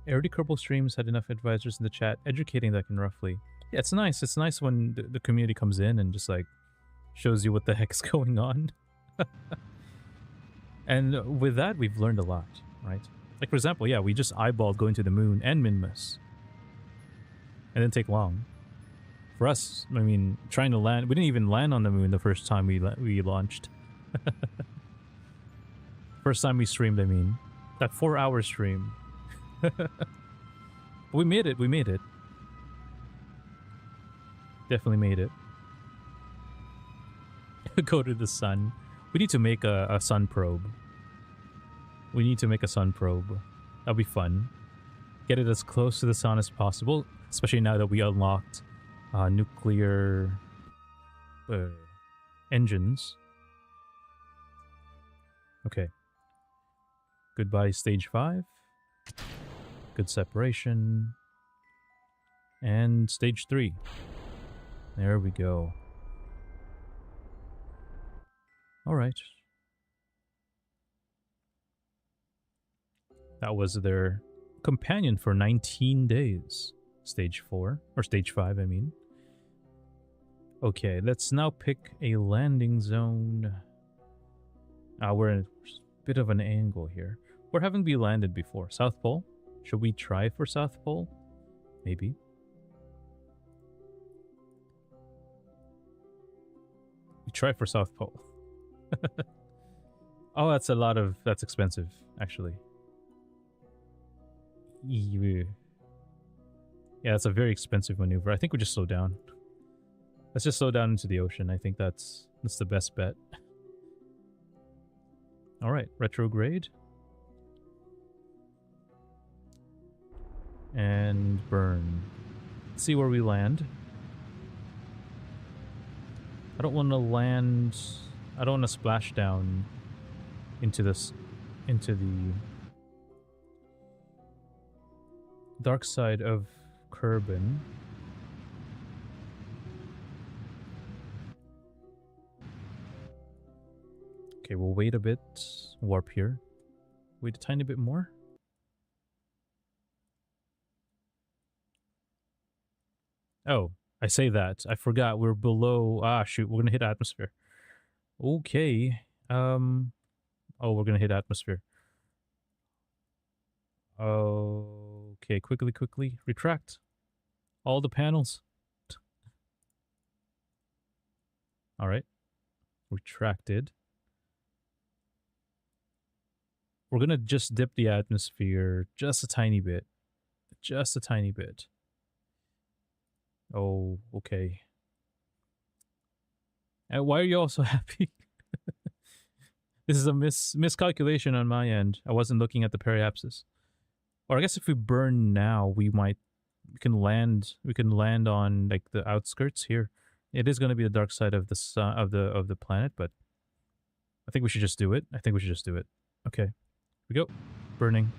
Already Kerbal streams had enough advisors in the chat educating that can roughly. Yeah, it's nice. It's nice when the community comes in and just like shows you what the heck's going on. And with that, we've learned a lot, right? Like, for example, yeah, we just eyeballed going to the moon and Minmus. It didn't take long. For us, I mean, trying to land... We didn't even land on the moon the first time we launched. First time we streamed, I mean. That 4-hour stream. We made it, we made it. Definitely made it. Go to the sun. We need to make a sun probe. We need to make a sun probe. That'll be fun. Get it as close to the sun as possible, especially now that we unlocked nuclear engines. Okay. Goodbye, stage 5. Good separation. And stage 3. There we go. Alright. That was their companion for 19 days. Stage 4. Or stage 5, I mean. Okay, let's now pick a landing zone. We're in a bit of an angle here. Where haven't we landed before? South Pole? Should we try for South Pole? Maybe. We try for South Pole. Oh, that's a lot of... That's expensive, actually. Yeah, that's a very expensive maneuver. I think we just slow down. Let's just slow down into the ocean. I think that's the best bet. Alright, retrograde. And burn. Let's see where we land. I don't want to land... I don't want to splash down into this... into the dark side of Kerbal. Okay, we'll wait a bit. Warp here. Wait a tiny bit more. Oh, I say that. I forgot we're below... Ah, shoot. We're gonna hit atmosphere. Okay. Oh, we're gonna hit atmosphere. Okay, quickly. Retract. All the panels. Alright. Retracted. We're gonna just dip the atmosphere just a tiny bit. Just a tiny bit. Oh, okay. And why are you all so happy? This is a miscalculation on my end. I wasn't looking at the periapsis. Or I guess if we burn now, we can land on like the outskirts here. It is going to be the dark side of the sun, of the planet, but I think we should just do it. Okay. Here we go. Burning.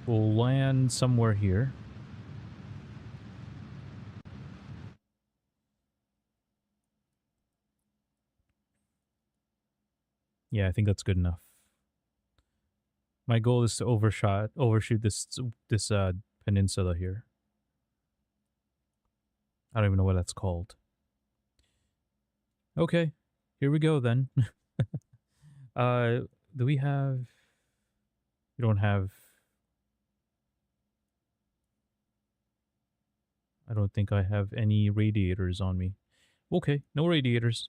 We'll land somewhere here. Yeah, I think that's good enough. My goal is to overshoot this peninsula here. I don't even know what that's called. Okay, here we go then. Do we have... We don't have... I don't think I have any radiators on me. Okay, no radiators.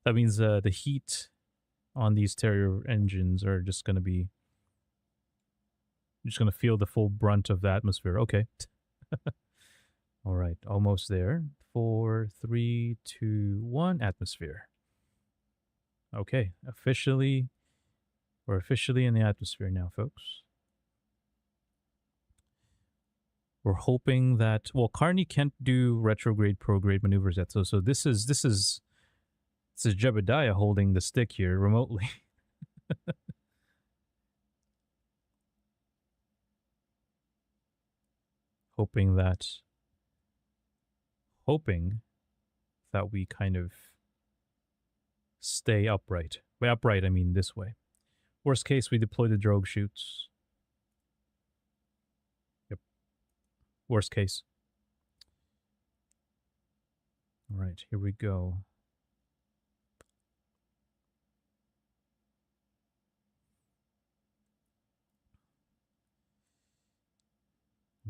That means the heat on these Terrier engines are just going to be... You're just going to feel the full brunt of the atmosphere. Okay. All right, almost there. 4, 3, 2, 1, atmosphere. Okay, we're officially in the atmosphere now, folks. We're hoping that, well, Carney can't do retrograde prograde maneuvers yet, so this is Jebediah holding the stick here remotely. hoping that we kind of stay upright. By upright, I mean this way. Worst case, we deploy the drogue chutes. Yep. Worst case. All right, here we go.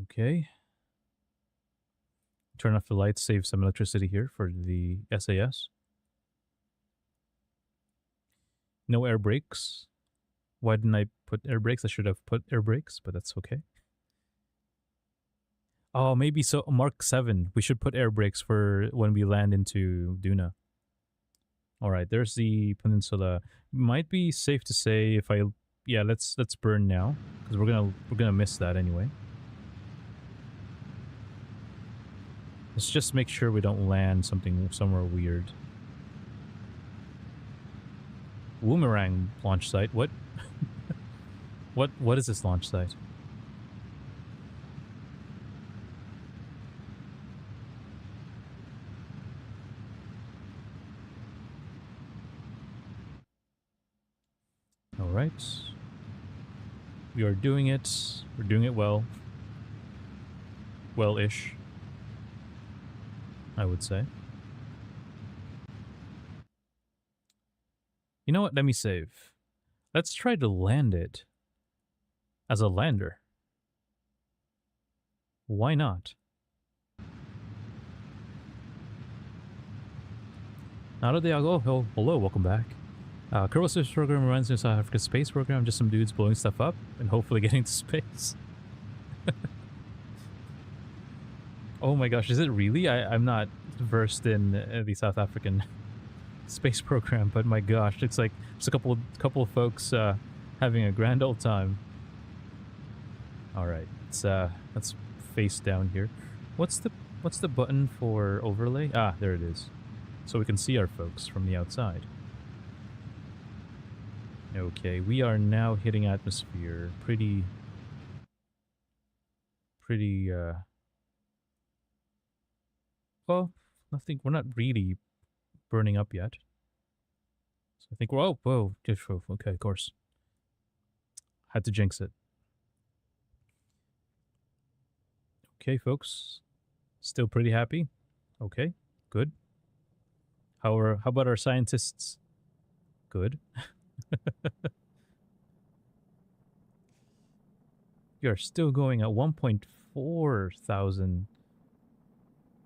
Okay. Turn off the lights, save some electricity here for the SAS. No air brakes. Why didn't I put air brakes? I should have put air brakes, but that's okay. Oh, maybe so. Mark 7. We should put air brakes for when we land into Duna. All right, there's the peninsula. Might be safe to say if I... Yeah, let's burn now, because we're gonna miss that anyway. Let's just make sure we don't land somewhere weird. Woomerang launch site. What? What is this launch site? All right. We are doing it. We're doing it well. Well-ish, I would say. You know what? Let me save. Let's try to land it as a lander. Why not? Now that they all go, oh, hello, welcome back. Kerbal Space Program reminds me of South Africa's space program, just some dudes blowing stuff up and hopefully getting to space. Oh my gosh, is it really? I'm not versed in the South African space program, but my gosh, it's like just a couple of folks having a grand old time. All right, let's face down here. What's the button for overlay? Ah, there it is. So we can see our folks from the outside. Okay, we are now hitting atmosphere. Pretty well, nothing, we're not really burning up yet. So I think we're, oh, whoa, okay, of course. Had to jinx it. Okay, folks. Still pretty happy. Okay, good. How about our scientists? Good. We are still going at 1.4 thousand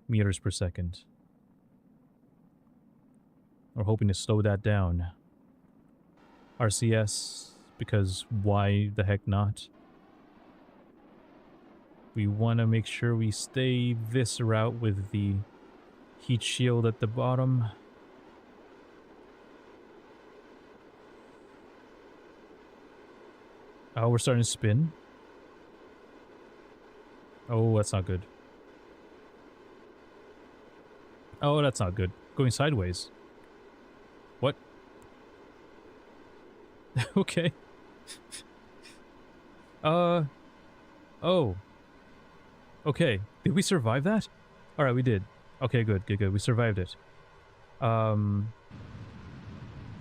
meters per second. We're hoping to slow that down. RCS, because why the heck not? We want to make sure we stay this route with the heat shield at the bottom. Oh, we're starting to spin. Oh, that's not good. Oh, that's not good. Going sideways. What? Okay. Oh. Okay. Did we survive that? Alright, we did. Okay, good. We survived it.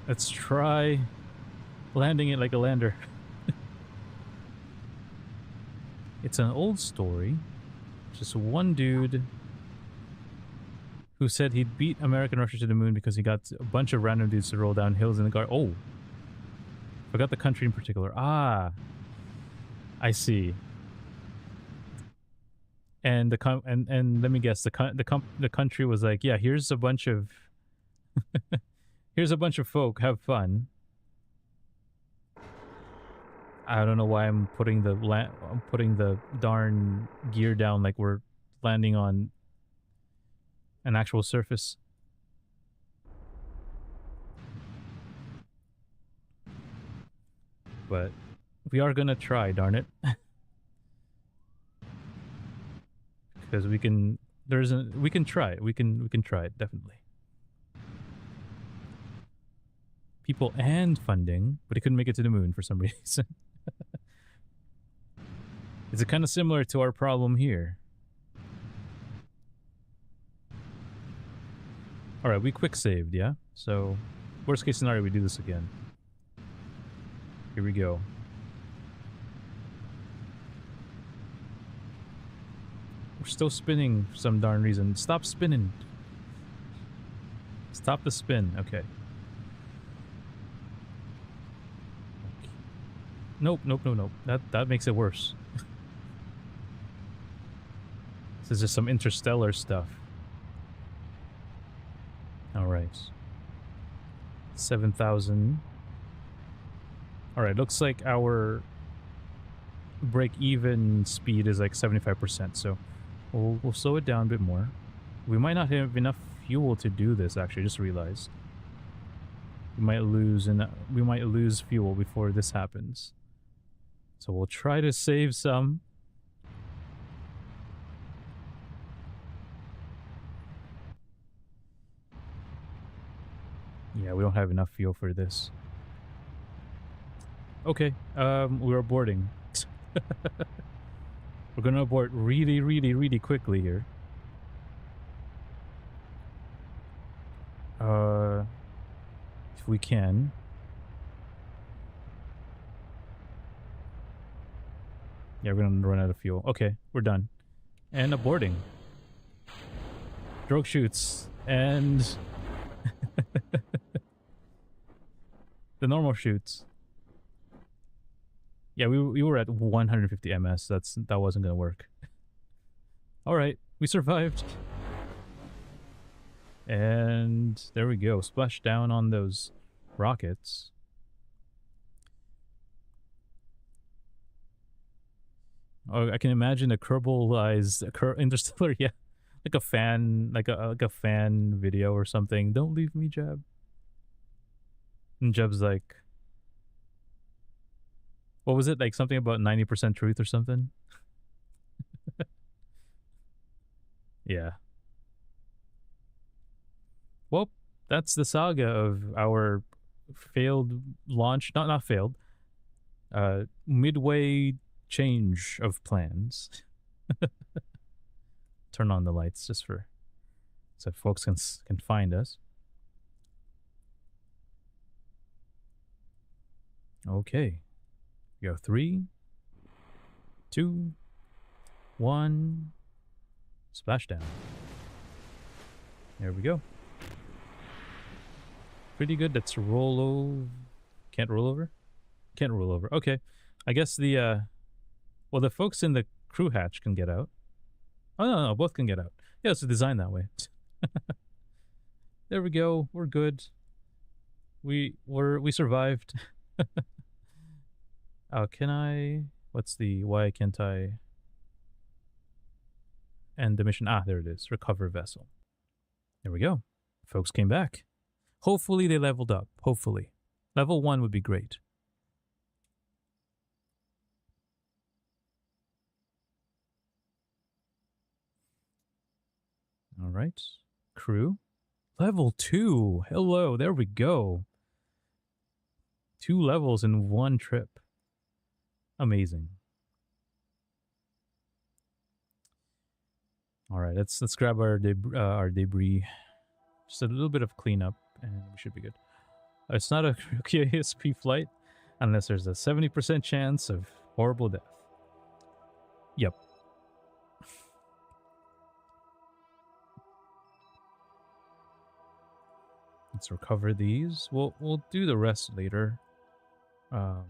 Let's try landing it like a lander. It's an old story. Just one dude who said he'd beat American Russia to the moon because he got a bunch of random dudes to roll down hills in the garden. Oh. Forgot the country in particular. Ah. I see. And and let me guess, the country was like, yeah, here's a bunch of here's a bunch of folk, have fun. I don't know why I'm putting the darn gear down like we're landing on an actual surface. But we are gonna try, darn it. Because we can try it. We can try it, definitely. People and funding, but he couldn't make it to the moon for some reason. Is it kind of similar to our problem here? Alright, we quick saved, yeah? So, worst case scenario, we do this again. Here we go. We're still spinning for some darn reason. Stop spinning. Stop the spin. Okay. Nope. That makes it worse. This is just some interstellar stuff. Alright. 7,000. Alright, looks like our break-even speed is like 75%, so we'll slow it down a bit more. We might not have enough fuel to do this, actually, just realized. We might lose fuel before this happens. So we'll try to save some. Yeah, we don't have enough fuel for this. Okay, we're aborting. We're gonna abort really quickly here. If we can. Yeah, we're gonna run out of fuel. Okay, we're done. And aborting. Drogue shoots. And the normal shoots. Yeah, we were at 150 ms. That wasn't gonna work. Alright, we survived. And there we go. Splash down on those rockets. Oh, I can imagine a Kerbal-ized interstellar, yeah. Like a fan, like a fan video or something. Don't leave me, Jeb. And Jeb's like, what was it? Like something about 90% truth or something? Yeah. Well, that's the saga of our failed launch. Not failed. Midway change of plans. Turn on the lights just for so folks can find us. Okay. We go 3, 2, 1. Splashdown. There we go. Pretty good. Let's roll over. Can't roll over? Can't roll over. Okay. I guess the well, the folks in the crew hatch can get out. Oh no, both can get out. Yeah, it's designed that way. There we go. We're good. We survived. Oh, can I? Why can't I end the mission? Ah, there it is. Recover vessel. There we go. Folks came back. Hopefully they leveled up. Hopefully. Level 1 would be great. All right. Crew. Level 2. Hello. There we go. 2 levels in one trip. Amazing. All right. Let's grab our debris. Just a little bit of cleanup, and we should be good. It's not a KSP flight unless there's a 70% chance of horrible death. Yep. Let's recover these. We'll do the rest later. Okay,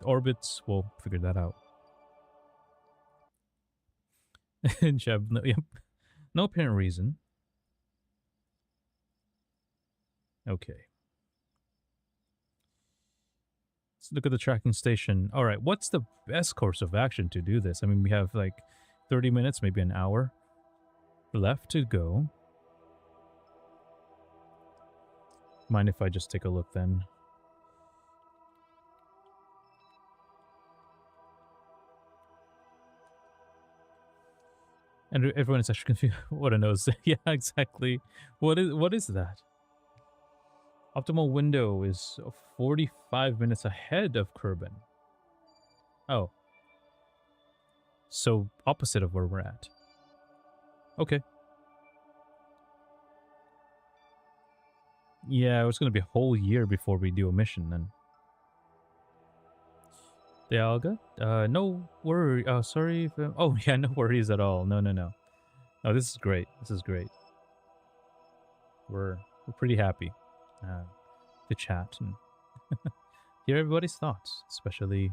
the orbits, we'll figure that out. Jeb, yep. No apparent reason. Okay. Let's look at the tracking station. All right, what's the best course of action to do this? I mean, we have like 30 minutes, maybe an hour left to go. Mind if I just take a look then? And everyone is actually confused. What a nose. Yeah, exactly. What is that? Optimal window is 45 minutes ahead of Kerbal. Oh. So opposite of where we're at. Okay. Yeah, it's going to be a whole year before we do a mission then. The Alga? No worry. Oh, sorry. Oh, yeah, no worries at all. No. Oh, this is great. This is great. We're pretty happy to chat and hear everybody's thoughts, especially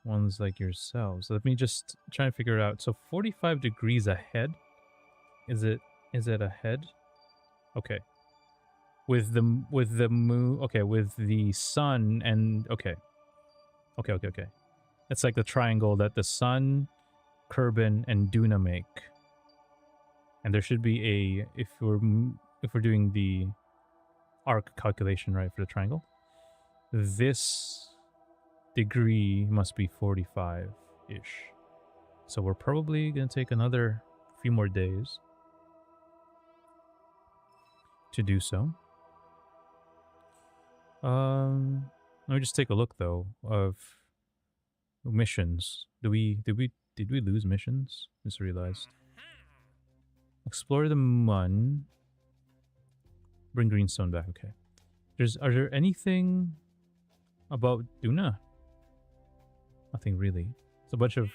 ones like yourselves. Let me just try and figure it out. So 45 degrees ahead. Is it ahead? Okay. With the moon, okay, with the sun and okay. It's like the triangle that the sun, Kerbal, and Duna make. And there should be a if we're doing the arc calculation right for the triangle, this degree must be 45-ish. So we're probably gonna take another few more days to do so. Let me just take a look though of missions. Did we lose missions? Just realized. Explore the Mun. Bring Greenstone back. Okay. Are there anything about Duna? Nothing really. It's a bunch of.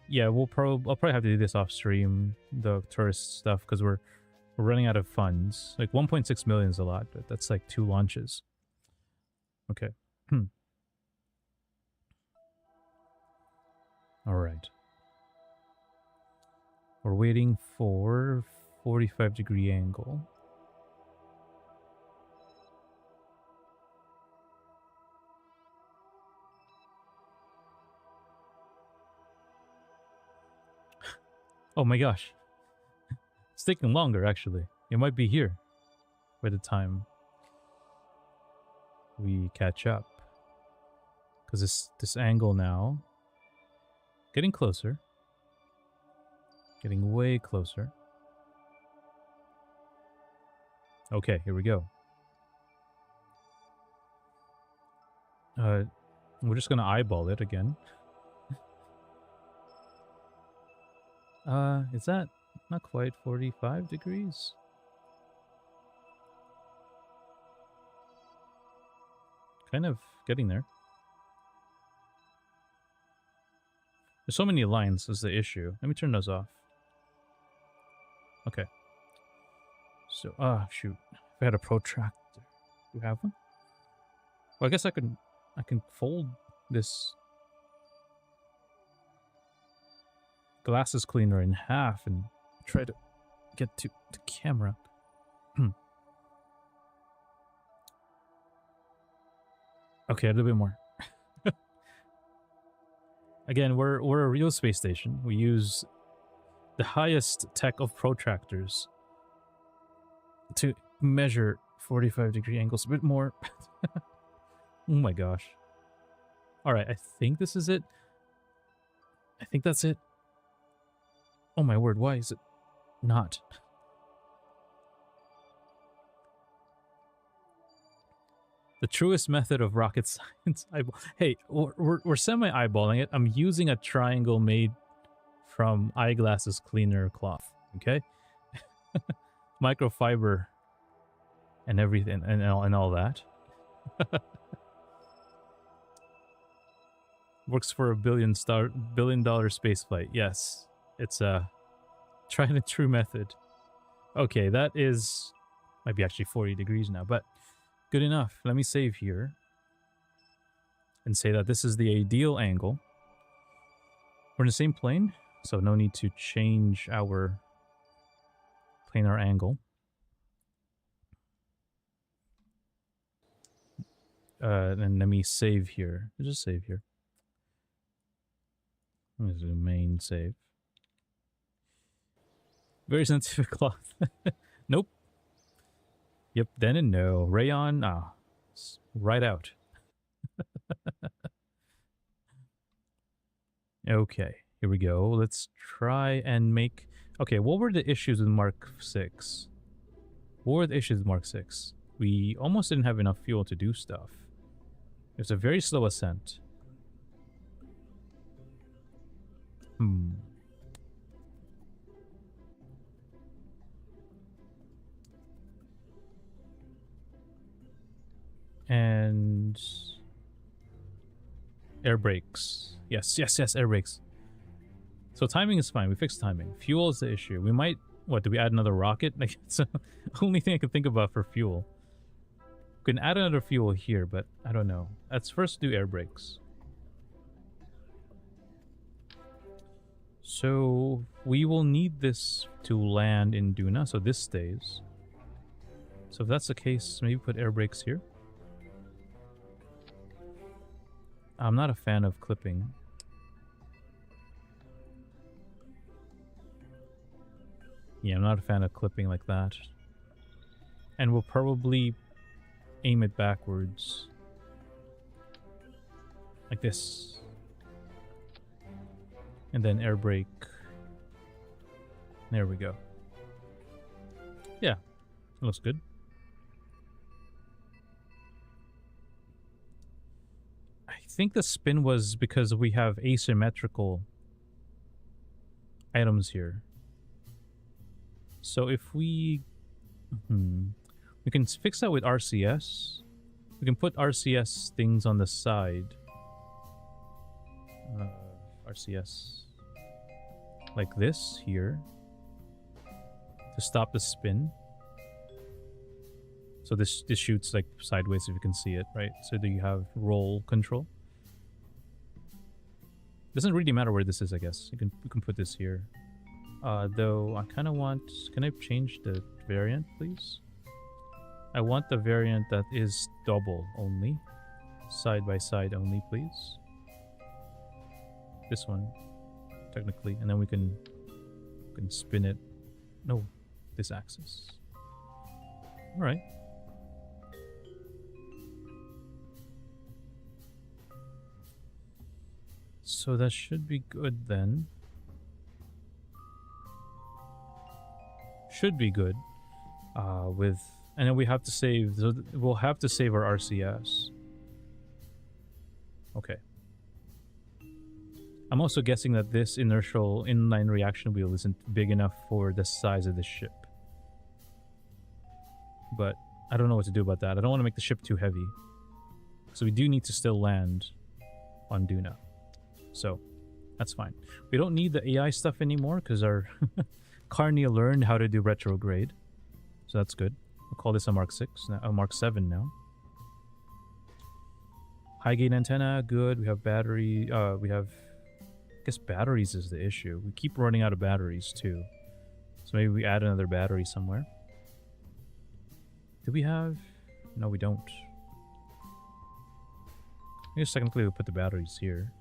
Yeah, I'll probably have to do this off stream, the tourist stuff, because we're running out of funds. Like 1.6 million is a lot, but that's like 2 launches. Okay. All right. We're waiting for 45-degree angle. Oh my gosh. It's taking longer, actually. It might be here by the time we catch up. Because this angle now, getting closer. Getting way closer. Okay, here we go. We're just gonna eyeball it again. Is that not quite 45 degrees? Kind of getting there. There's so many lines is the issue. Let me turn those off. Okay. So, shoot. If I had a protractor. Do you have one? Well, I guess I can fold this glasses cleaner in half and try to get to the camera. Okay, a little bit more. Again, we're a real space station. We use the highest tech of protractors to measure 45-degree angles a bit more. Oh my gosh. All right, I think this is it. I think that's it. Oh my word, why is it not? The truest method of rocket science. Hey, we're semi-eyeballing it. I'm using a triangle made from eyeglasses cleaner cloth, okay? Microfiber and everything and all that. Works for a $1 billion spaceflight. Yes, it's a tried and true method. Okay, that is might be actually 40 degrees now, but good enough. Let me save here and say that this is the ideal angle. We're in the same plane, so no need to change our planar angle. And let me save here. Just save here. This is the main save. Very scientific cloth. Nope. Yep, then and no. Rayon, right out. Okay, here we go. Let's try and make... Okay, what were the issues with Mark 6? What were the issues with Mark 6? We almost didn't have enough fuel to do stuff. It's a very slow ascent. And... air brakes. Yes, air brakes. So timing is fine. We fixed timing. Fuel is the issue. We might... What, do we add another rocket? Like, it's the only thing I can think about for fuel. We can add another fuel here, but I don't know. Let's first do air brakes. So we will need this to land in Duna, so this stays. So if that's the case, maybe put air brakes here. I'm not a fan of clipping. Yeah, I'm not a fan of clipping like that. And we'll probably aim it backwards. Like this. And then air brake. There we go. Yeah, it looks good. I think the spin was because we have asymmetrical items here. So if we... we can fix that with RCS. We can put RCS things on the side. RCS. Like this here. To stop the spin. So this shoots like sideways if you can see it, right? So do you have roll control? Doesn't really matter where this is, I guess. You can put this here. Though I kind of want... Can I change the variant, please? I want the variant that is double only. Side by side only, please. This one, technically. And then we can spin it. No, this axis. Alright. So that should be good then. Should be good. And then we have to save... So we'll have to save our RCS. Okay. I'm also guessing that this inertial inline reaction wheel isn't big enough for the size of the ship. But I don't know what to do about that. I don't want to make the ship too heavy. So we do need to still land on Duna. So, that's fine. We don't need the AI stuff anymore because our Carnia learned how to do retrograde. So that's good. We'll call this a Mark 6, a Mark 7 now. High gain antenna, good. We have battery, we have... I guess batteries is the issue. We keep running out of batteries too. So maybe we add another battery somewhere. Do we have... No, we don't. I guess technically we'll put the batteries here.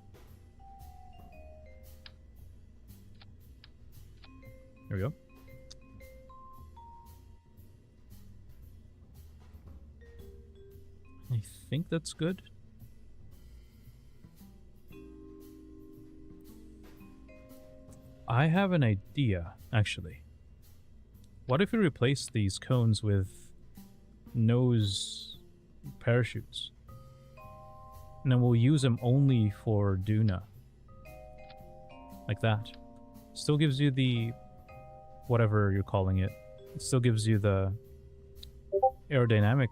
There we go. I think that's good. I have an idea, actually. What if we replace these cones with nose parachutes? And then we'll use them only for Duna. Like that. Still gives you the... whatever you're calling it. It still gives you the aerodynamic,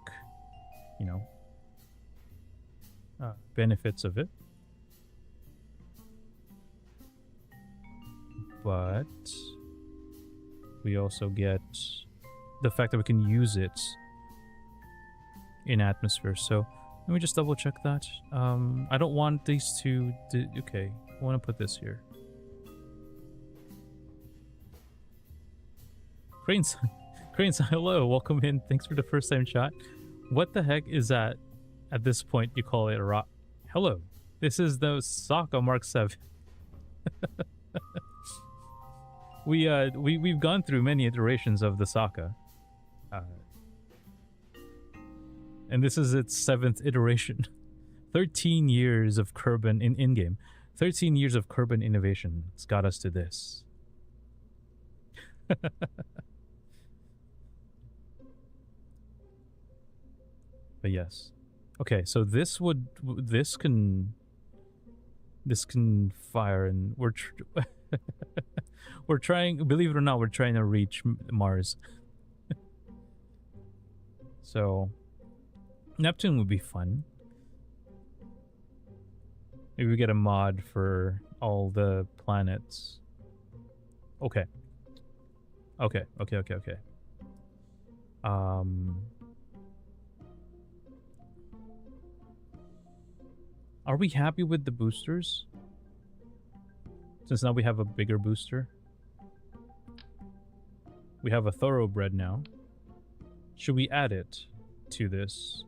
you know, benefits of it. But we also get the fact that we can use it in atmosphere. So let me just double check that. I don't want these two to... okay, I want to put this here. Cranes, Cranes, hello, welcome in. Thanks for the first time chat. What the heck is that? At this point, you call it a rock. Hello, this is the Sokka Mark 7. We've gone through many iterations of the Sokka, and this is its 7th iteration. 13 years of Kerbal in-game. 13 years of Kerbal innovation. It's got us to this. But yes. Okay, so this can fire, and we're trying, believe it or not, we're trying to reach Mars. So Neptune would be fun. Maybe we get a mod for all the planets. Okay. Okay. Are we happy with the boosters? Since now we have a bigger booster. We have a thoroughbred now. Should we add it to this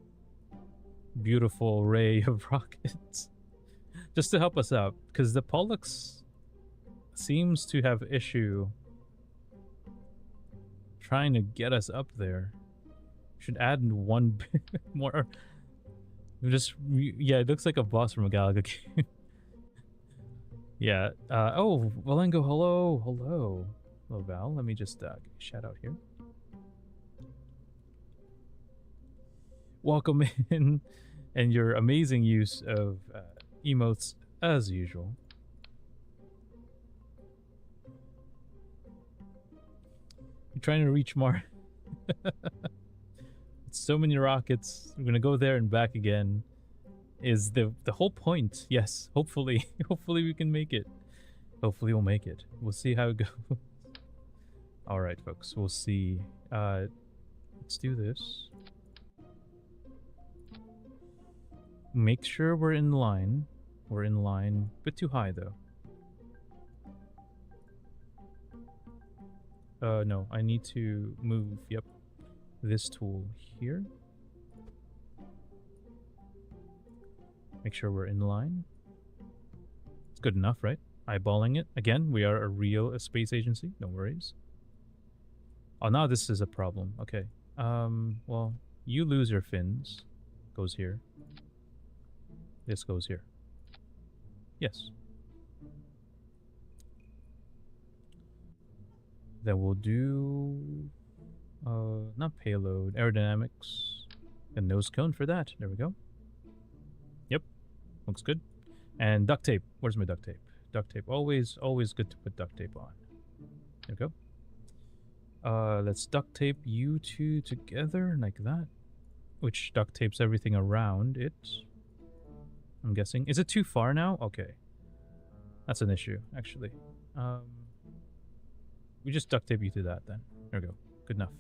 beautiful array of rockets? Just to help us out. Because the Pollux seems to have issue trying to get us up there. Should add one more. Just, yeah, it looks like a boss from a Galaga game. Yeah. Oh, Valengo, hello. Hello, Val. Let me just give a shout out here. Welcome in, and your amazing use of emotes as usual. You're trying to reach Mars. So many rockets. We're gonna go there and back again. Is the whole point? Yes. Hopefully, hopefully we can make it. Hopefully we'll make it. We'll see how it goes. All right, folks. We'll see. Let's do this. Make sure we're in line. We're in line. A bit too high though. No. I need to move. Yep. This tool here. Make sure we're in line. It's good enough, right? Eyeballing it. Again, we are a real space agency. No worries. Oh, now this is a problem. Okay. Well, you lose your fins. Goes here. This goes here. Yes. Then we'll do... not payload, aerodynamics, and nose cone for that. There we go. Yep, looks good. And duct tape. Where's my duct tape? Duct tape. Always good to put duct tape on. There we go. Let's duct tape you two together like that. Which duct tapes everything around it. I'm guessing. Is it too far now? Okay. That's an issue, actually. We just duct tape you to that then. There we go. Good enough.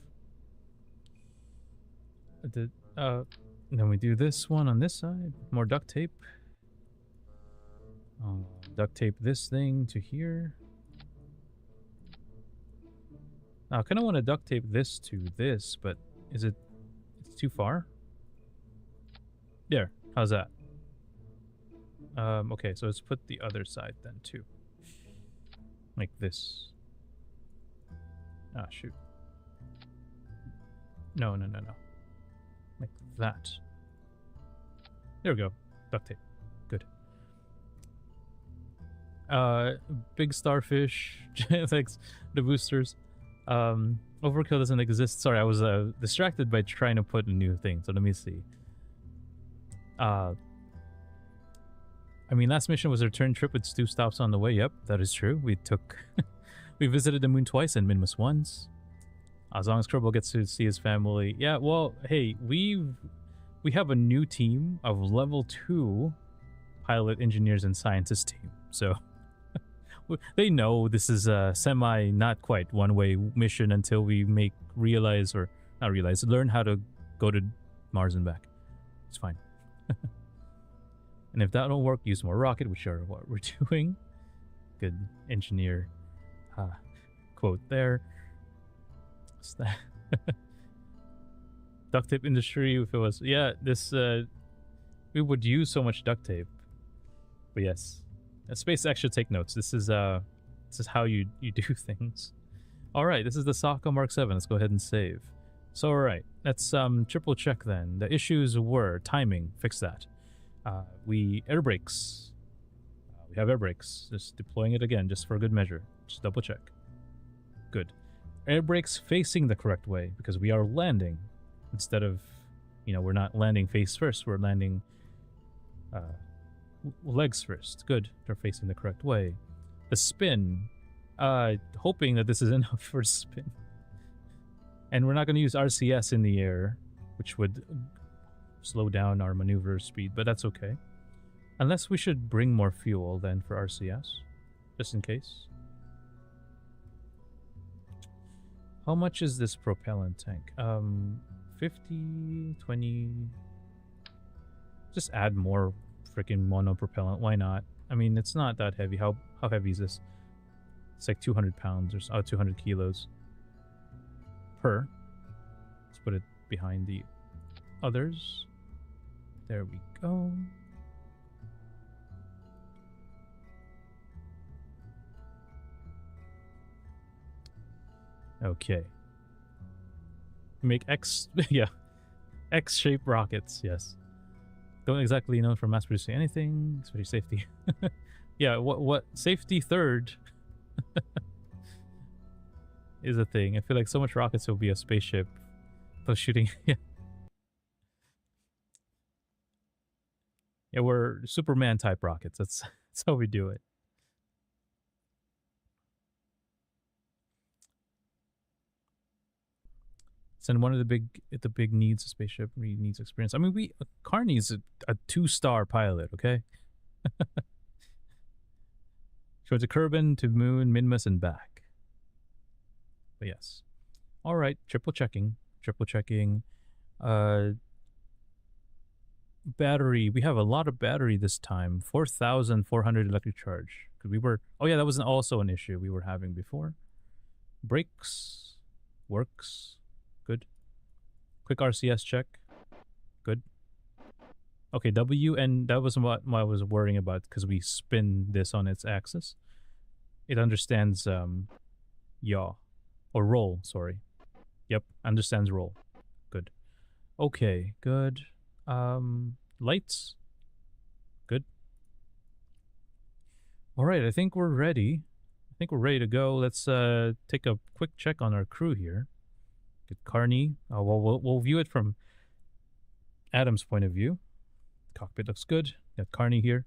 Then we do this one on this side. More duct tape. Duct tape this thing to here. Now, I kind of want to duct tape this to this, but is it... it's too far? There. How's that? Okay, so let's put the other side then, too. Like this. Ah, shoot. No. Like that. There we go. Duct tape. Good. Uh, big starfish, like the boosters. Overkill doesn't exist. Sorry, I was distracted by trying to put a new thing. So let me see. I mean, last mission was a return trip with 2 stops on the way. Yep, that is true. We took, we visited the moon twice and Minmus once. As long as Kerbal gets to see his family. Yeah, well, hey, we have a new team of level 2 pilot engineers and scientists team. So they know this is a semi, not quite one-way mission until we learn how to go to Mars and back. It's fine. And if that don't work, use more rocket, which are what we're doing. Good engineer quote there. What's that? Duct tape industry, if it was... Yeah, this... we would use so much duct tape. But yes. SpaceX should take notes. This is how you do things. Alright, this is the Sokka Mark 7. Let's go ahead and save. So alright, let's triple check then. The issues were timing. Fix that. Air brakes. We have air brakes. Just deploying it again, just for good measure. Just double check. Good. Air brakes facing the correct way, because we are landing. Instead of, we're not landing face first, we're landing legs first. Good. They're facing the correct way. The spin. Hoping that this is enough for spin. And we're not going to use RCS in the air, which would slow down our maneuver speed, but that's okay. Unless we should bring more fuel then for RCS, just in case. How much is this propellant tank? 50, 20... Just add more freaking mono propellant. Why not? I mean, it's not that heavy. How heavy is this? It's like 200 pounds or so, 200 kilos per. Let's put it behind the others. There we go. Okay. Make X, yeah, X-shaped rockets. Yes. Don't exactly know for mass producing anything, especially safety. Yeah, what safety third is a thing. I feel like so much rockets will be a spaceship. Those shooting, yeah. Yeah, we're Superman type rockets. That's how we do it. And one of the big needs a spaceship needs experience. I mean, Carney's a 2-star pilot, okay? So to Kerbal, to Moon, Minmus, and back. But yes. All right, triple checking. Battery. We have a lot of battery this time. 4,400 electric charge. Because we were... Oh yeah, that was also an issue we were having before. Brakes. Works. Good. Quick RCS check. Good. Okay, W, and that was what I was worrying about, because we spin this on its axis. It understands yaw. Or roll, sorry. Yep, understands roll. Good. Okay, good. Lights. Good. Alright, I think we're ready. I think we're ready to go. Let's take a quick check on our crew here. Get Carney. We'll view it from Adam's point of view. Cockpit looks good. Got Carney here.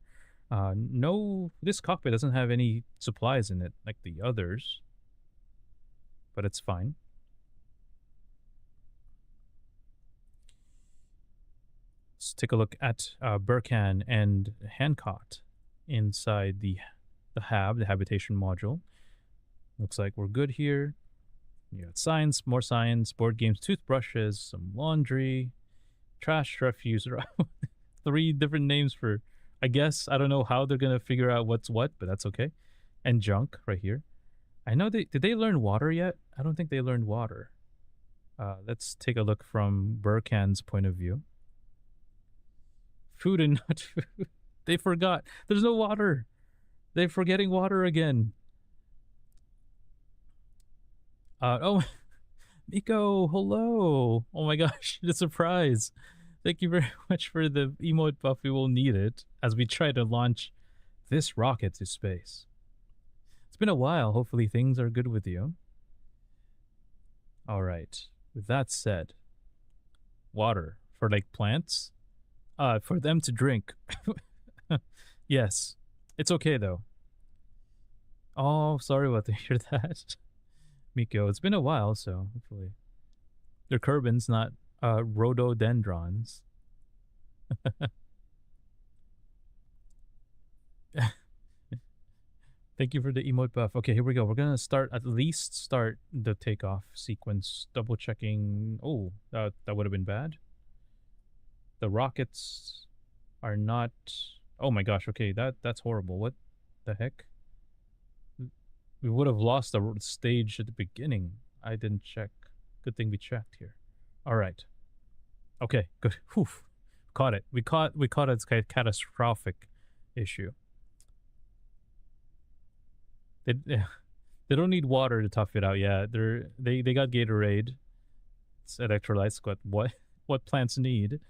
No, this cockpit doesn't have any supplies in it like the others, but it's fine. Let's take a look at Burkan and Hancock inside the HAB, the habitation module. Looks like we're good here. You got science, more science, board games, toothbrushes, some laundry, trash, refuse. 3 different names for, I guess. I don't know how they're going to figure out what's what, but that's okay. And junk right here. I know did they learn water yet? I don't think they learned water. Let's take a look from Burkan's point of view. Food and not food. They forgot. There's no water. They're forgetting water again. Oh, Miko, hello. Oh my gosh, the surprise. Thank you very much for the emote buff. We will need it as we try to launch this rocket to space. been a while. Hopefully things are good with you. All right. With that said, water for like plants, for them to drink. Yes. It's okay though. Oh, sorry about to hear that. Miko, it's been a while, so hopefully. They're Kerbins, not rhododendrons. Thank you for the emote buff. Okay, here we go. We're gonna at least start the takeoff sequence. Double checking. Oh, that would have been bad. The rockets are not. Oh my gosh. Okay, that's horrible. What the heck? We would have lost the stage at the beginning. I didn't check. Good thing we checked here. All right. Okay. Good. Whew. Caught it. We caught its catastrophic issue. They don't need water to tough it out. Yeah, they got Gatorade. It's electrolytes. What plants need?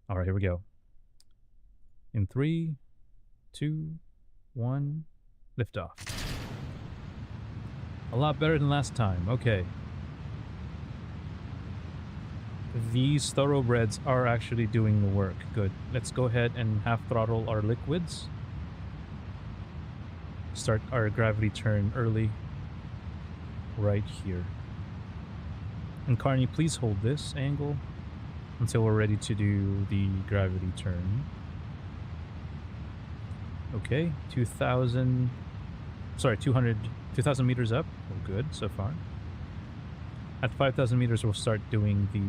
All right, here we go. In 3, 2, 1, lift off. A lot better than last time. Okay. These thoroughbreds are actually doing the work. Good. Let's go ahead and half throttle our liquids. Start our gravity turn early. Right here. And Carney, please hold this angle until we're ready to do the gravity turn. Okay, 2,000 meters up. Oh, good so far. At 5,000 meters, we'll start doing the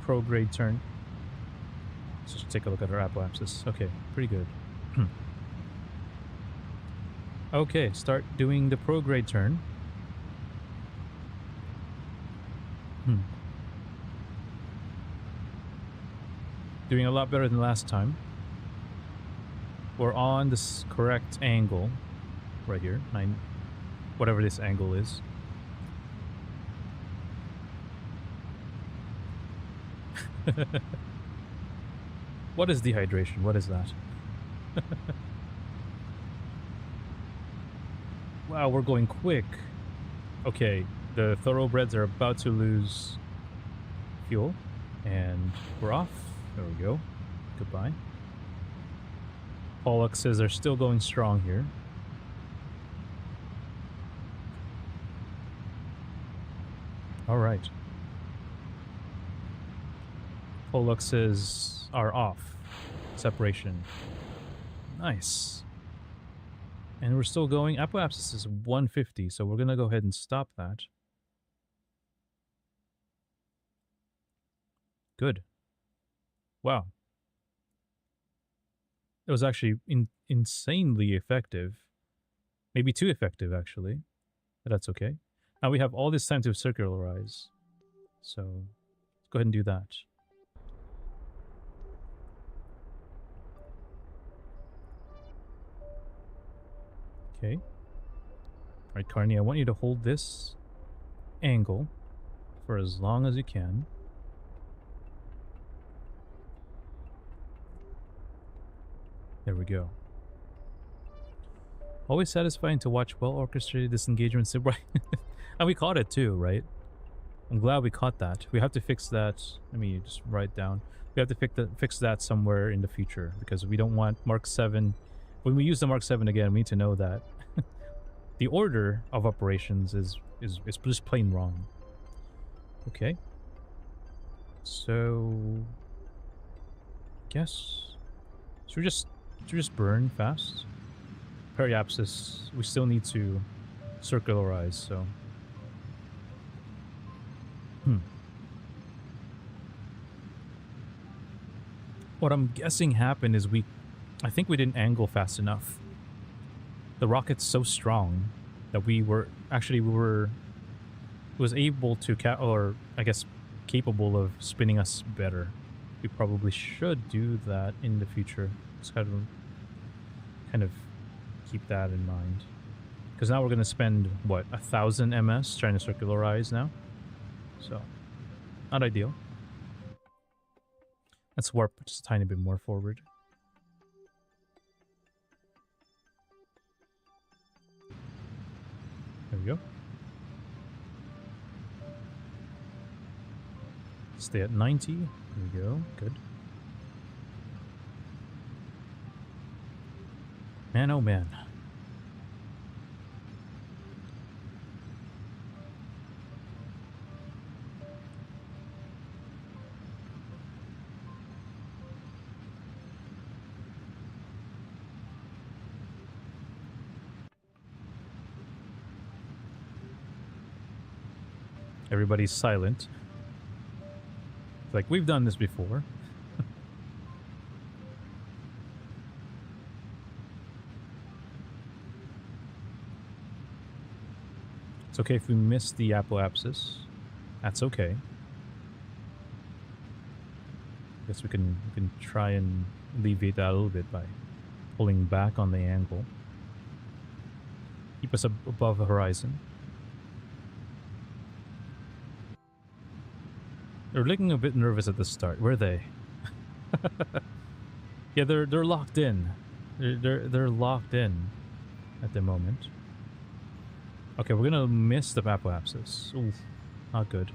pro-grade turn. Let's just take a look at our apoapsis. Okay, pretty good. Okay, start doing the pro-grade turn. Doing a lot better than last time. We're on this correct angle right here. Whatever this angle is. What is dehydration? What is that? Wow, we're going quick. Okay, the thoroughbreds are about to lose fuel. And we're off. There we go. Goodbye. Pollux says they're still going strong here. Alright. Poluxes are off. Separation. Nice. And we're still going. Apoapsis is 150, so we're going to go ahead and stop that. Good. Wow. It was actually insanely effective. Maybe too effective, actually. But that's okay. Now we have all this time to circularize. So, let's go ahead and do that. Okay. Alright, Carney, I want you to hold this angle for as long as you can. There we go. Always satisfying to watch well-orchestrated disengagements. Right. And we caught it too, right? I'm glad we caught that. We have to fix that. Let me just write down. We have to fix that somewhere in the future because we don't want Mark 7. When we use the Mark 7 again, we need to know that the order of operations is just plain wrong. Okay. So, guess should we just burn fast? Periapsis, we still need to circularize, so. What I'm guessing happened is I think we didn't angle fast enough. The rocket's so strong that it was able to or I guess capable of spinning us better. We probably should do that in the future. Just kind of keep that in mind. Because now we're going to spend, what, 1,000 ms trying to circularize now? So, not ideal. Let's warp just a tiny bit more forward. we go. Stay at 90. There we go. Good. Man, oh man. Everybody's silent. It's like, we've done this before. It's okay if we miss the apoapsis. That's okay. Guess we can try and alleviate that a little bit by pulling back on the angle. Keep us above the horizon. They're looking a bit nervous at the start. Where are they? Yeah, they're locked in. They're locked in at the moment. Okay, we're gonna miss the apoapsis. Oof, not good.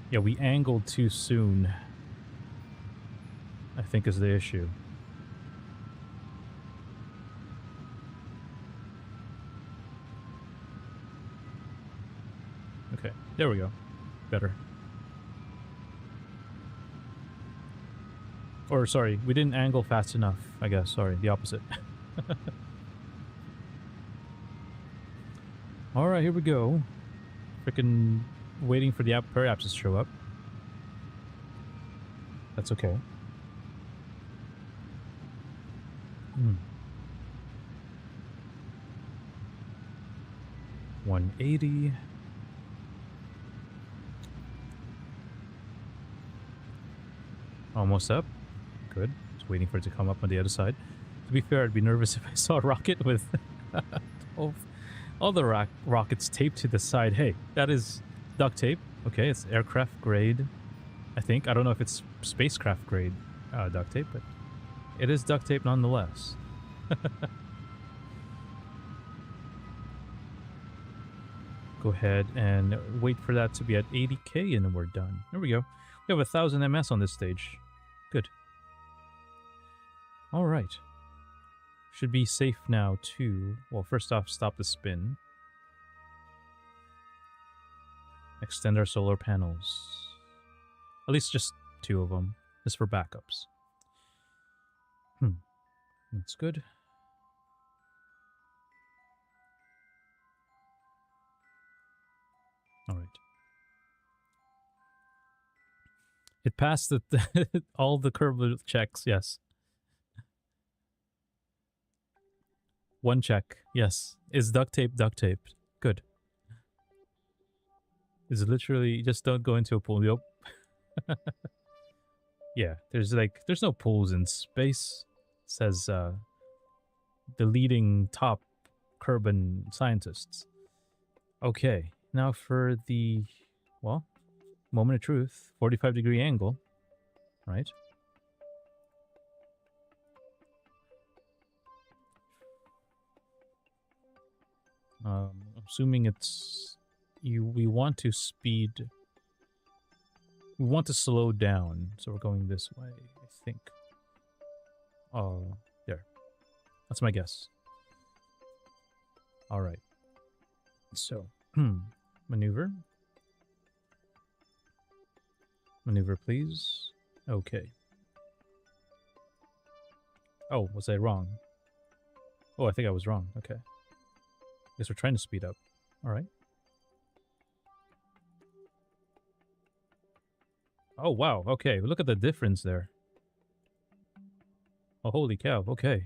Yeah, we angled too soon, I think, is the issue. Okay, there we go. Better. Or, sorry, we didn't angle fast enough, I guess. Sorry, the opposite. Alright, here we go. Freaking waiting for the periapsis to show up. That's okay. 180. Almost up. Good. Just waiting for it to come up on the other side. To be fair, I'd be nervous if I saw a rocket with all the rockets taped to the side. Hey, that is duct tape. Okay, it's aircraft grade, I think. I don't know if it's spacecraft grade duct tape, but it is duct tape nonetheless. Go ahead and wait for that to be at 80k and then we're done. There we go. We have 1000 ms on this stage. Good. All right. Should be safe now too. Well, first off, stop the spin. Extend our solar panels. At least just 2 of them. Just for backups. That's good. All right. It passed the all the Kerbal checks, yes. 1 check, yes. Is duct tape duct taped? Good. Is it literally just don't go into a pool? Yep. Yeah, there's no pools in space. It says the leading top Kerbal scientists. Okay, now for the, well, moment of truth. 45-degree angle, right? Assuming it's we want to speed. We want to slow down, so we're going this way, I think. Oh, there. That's my guess. All right. So, maneuver. Maneuver, please. Okay. Oh, was I wrong? Oh, I think I was wrong. Okay. Guess we're trying to speed up. All right. Oh, wow. Okay. Look at the difference there. Oh, holy cow. Okay.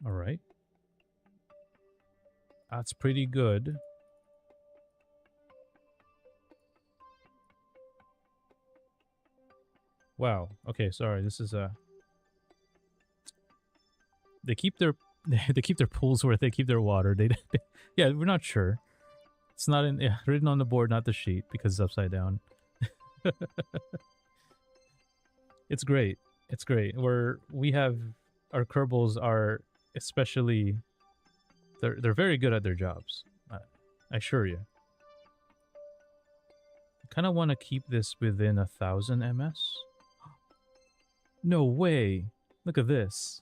All right. That's pretty good. Wow. Okay, sorry. This is they keep their they keep their pools where they keep their water. Yeah, we're not sure. It's not written on the board, not the sheet, because it's upside down. It's great. It's great. We have our Kerbals are especially they're very good at their jobs. I assure you. I kind of want to keep this within 1,000 ms. No way! Look at this.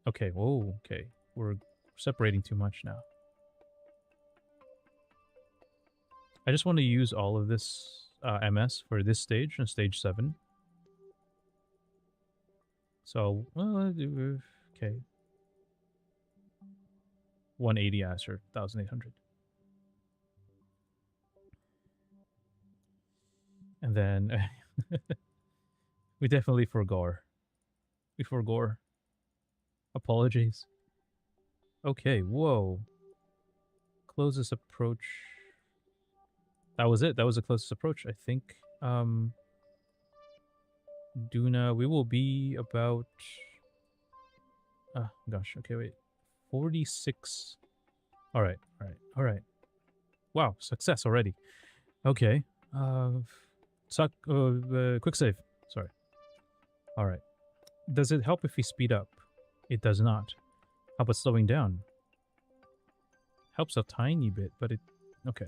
Okay. Whoa. Okay. We're separating too much now. I just want to use all of this MS for this stage and stage 7. So, okay. 180 as or 1,800. And then we definitely forgore. We forgore. Apologies. Okay, whoa. Closest approach. That was it. That was the closest approach, I think. Duna, we will be about... gosh, okay, wait. 46. Alright, alright, alright. Wow, success already. Okay. Quick save. Sorry. Alright. Does it help if we speed up? It does not. How about slowing down? Helps a tiny bit, but it... Okay.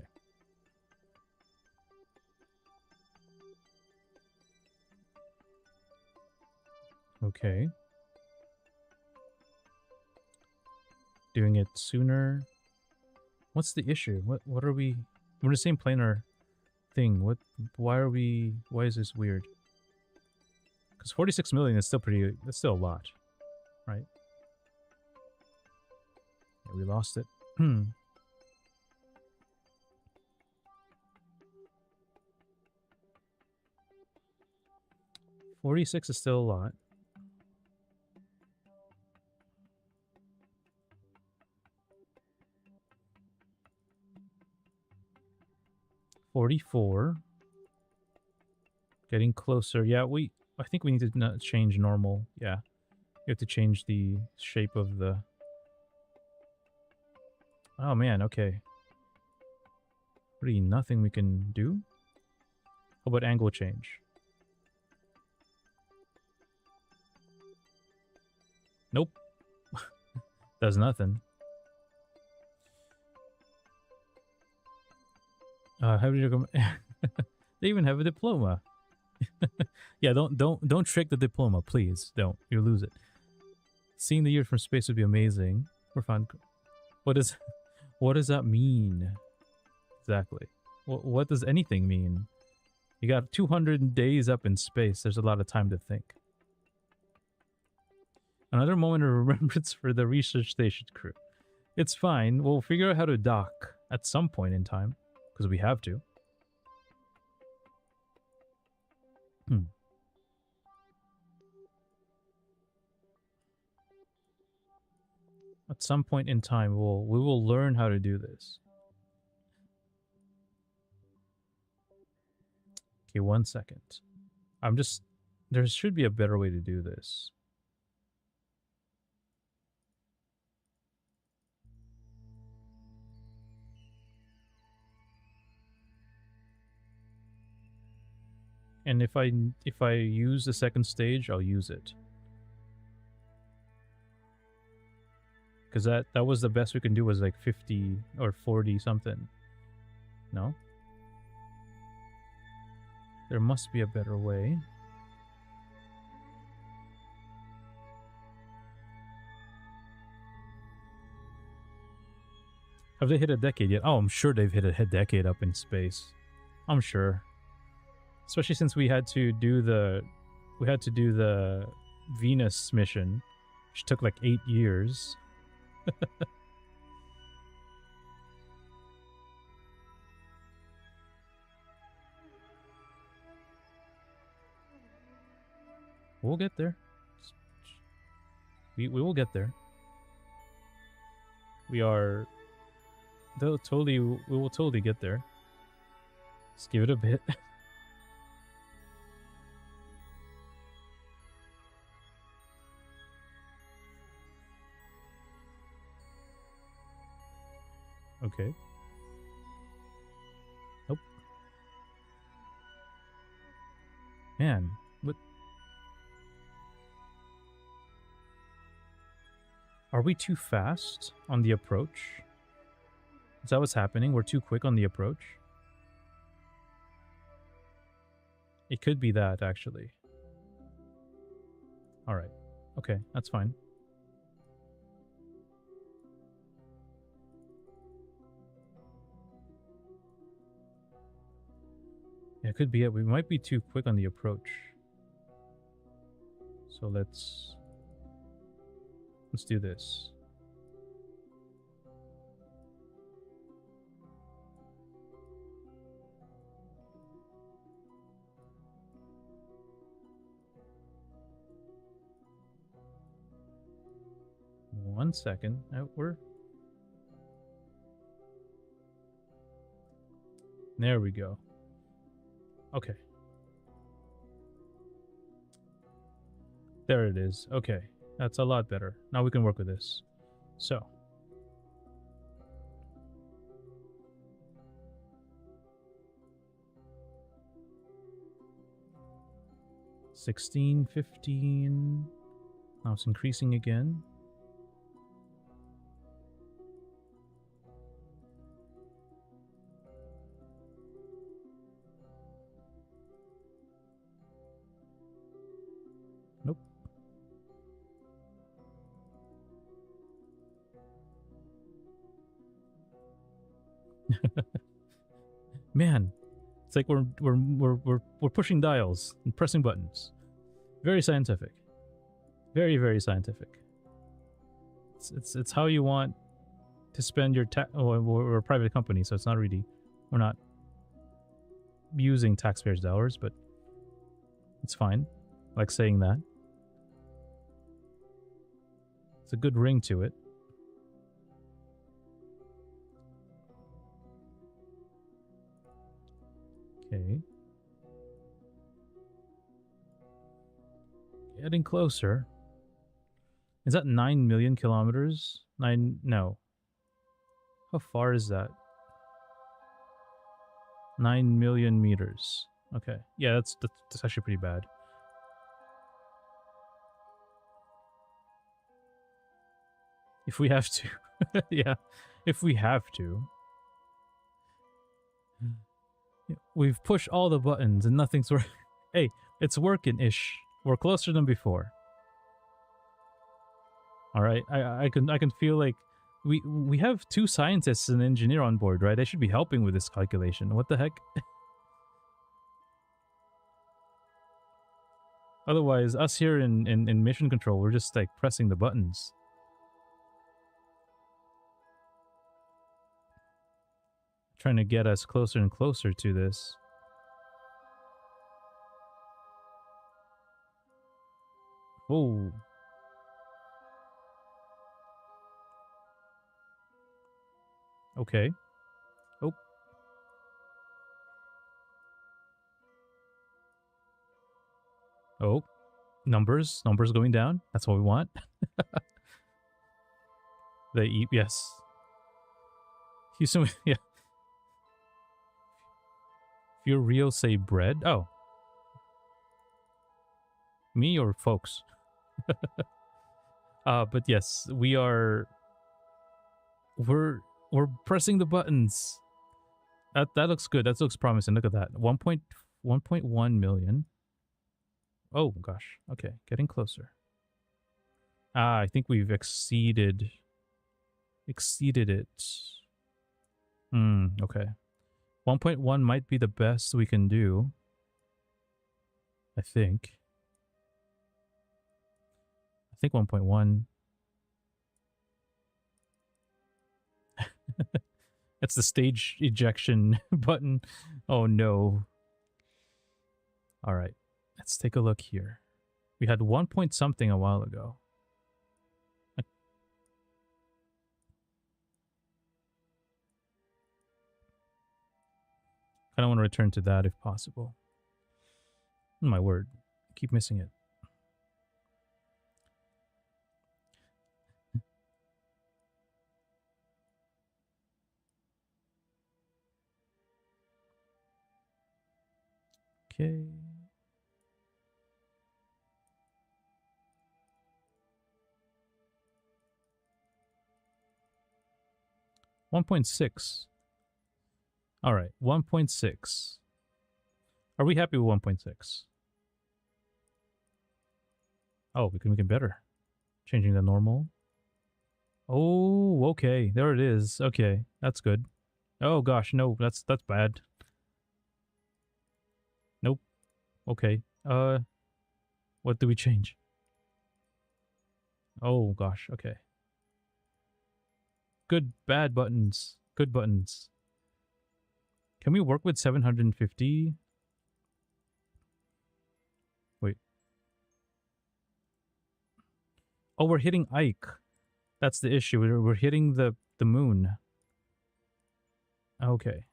Okay. Doing it sooner. What's the issue? What are we... We're in the same planar thing. Why is this weird? Because 46 million is still pretty... That's still a lot. Right? Yeah, we lost it. 46 is still a lot. $44. Getting closer. Yeah, I think we need to not change normal. Yeah. You have to change the shape of the... Oh man, okay. Really nothing we can do? How about angle change? Nope. Does nothing. How did you go? They even have a diploma. Yeah, don't trick the diploma, please. Don't. You'll lose it. Seeing the year from space would be amazing. We're fun. What does that mean? Exactly. What does anything mean? You got 200 days up in space. There's a lot of time to think. Another moment of remembrance for the research station crew. It's fine. We'll figure out how to dock at some point in time. Because we have to. At some point in time, we will learn how to do this. Okay, 1 second. There should be a better way to do this. And if I use the second stage, I'll use it. Because that was the best we can do, was like 50 or 40 something. No? There must be a better way. Have they hit a decade yet? Oh, I'm sure they've hit a decade up in space. I'm sure. Especially since we had to do the Venus mission, which took like 8 years. We'll get there. We will get there. We will totally get there. Just give it a bit. Okay. Nope. Man, what? Are we too fast on the approach? Is that what's happening? We're too quick on the approach? It could be that, actually. Alright. Okay, that's fine. Yeah, it could be it. We might be too quick on the approach. So let's do this. One second. There we go. Okay. There it is. Okay. That's a lot better. Now we can work with this. So. $16, $15. Now it's increasing again. Nope. Man, it's like we're pushing dials and pressing buttons. Very scientific. Very, very scientific. It's how you want to spend your we're a private company, so it's not really, we're not using taxpayers' dollars, but it's fine. I like saying that. It's a good ring to it. Okay. Getting closer. Is that 9 million kilometers? No. How far is that? 9 million meters. Okay. Yeah, that's actually pretty bad. If we have to. Yeah. If we have to. We've pushed all the buttons and nothing's working. Hey, it's working-ish. We're closer than before. All right, I can feel like we have 2 scientists and an engineer on board, right? They should be helping with this calculation. What the heck? Otherwise, us here in mission control, we're just like pressing the buttons. Trying to get us closer and closer to this. Oh. Okay. Oh. Oh. Numbers going down. That's what we want. They eat, yes. Houston, yeah. If you're real, say bread. Oh. Me or folks? But yes, we're pressing the buttons. That looks good. That looks promising. Look at that. 1.1 million. Oh gosh. Okay, getting closer. I think we've exceeded it. Okay. 1.1 might be the best we can do. I think 1.1. That's the stage ejection button. Oh no. All right. Let's take a look here. We had 1 point something a while ago. I don't want to return to that if possible. Oh, my word. I keep missing it. Okay. $1.6. All right, 1.6. Are we happy with 1.6? Oh, we can make it better. Changing the normal. Oh, okay. There it is. Okay, that's good. Oh gosh, no, that's bad. Nope. Okay. What do we change? Oh gosh, okay. Good, bad buttons. Good buttons. Can we work with 750? Wait. Oh, we're hitting Ike. That's the issue. We're hitting the moon. Okay.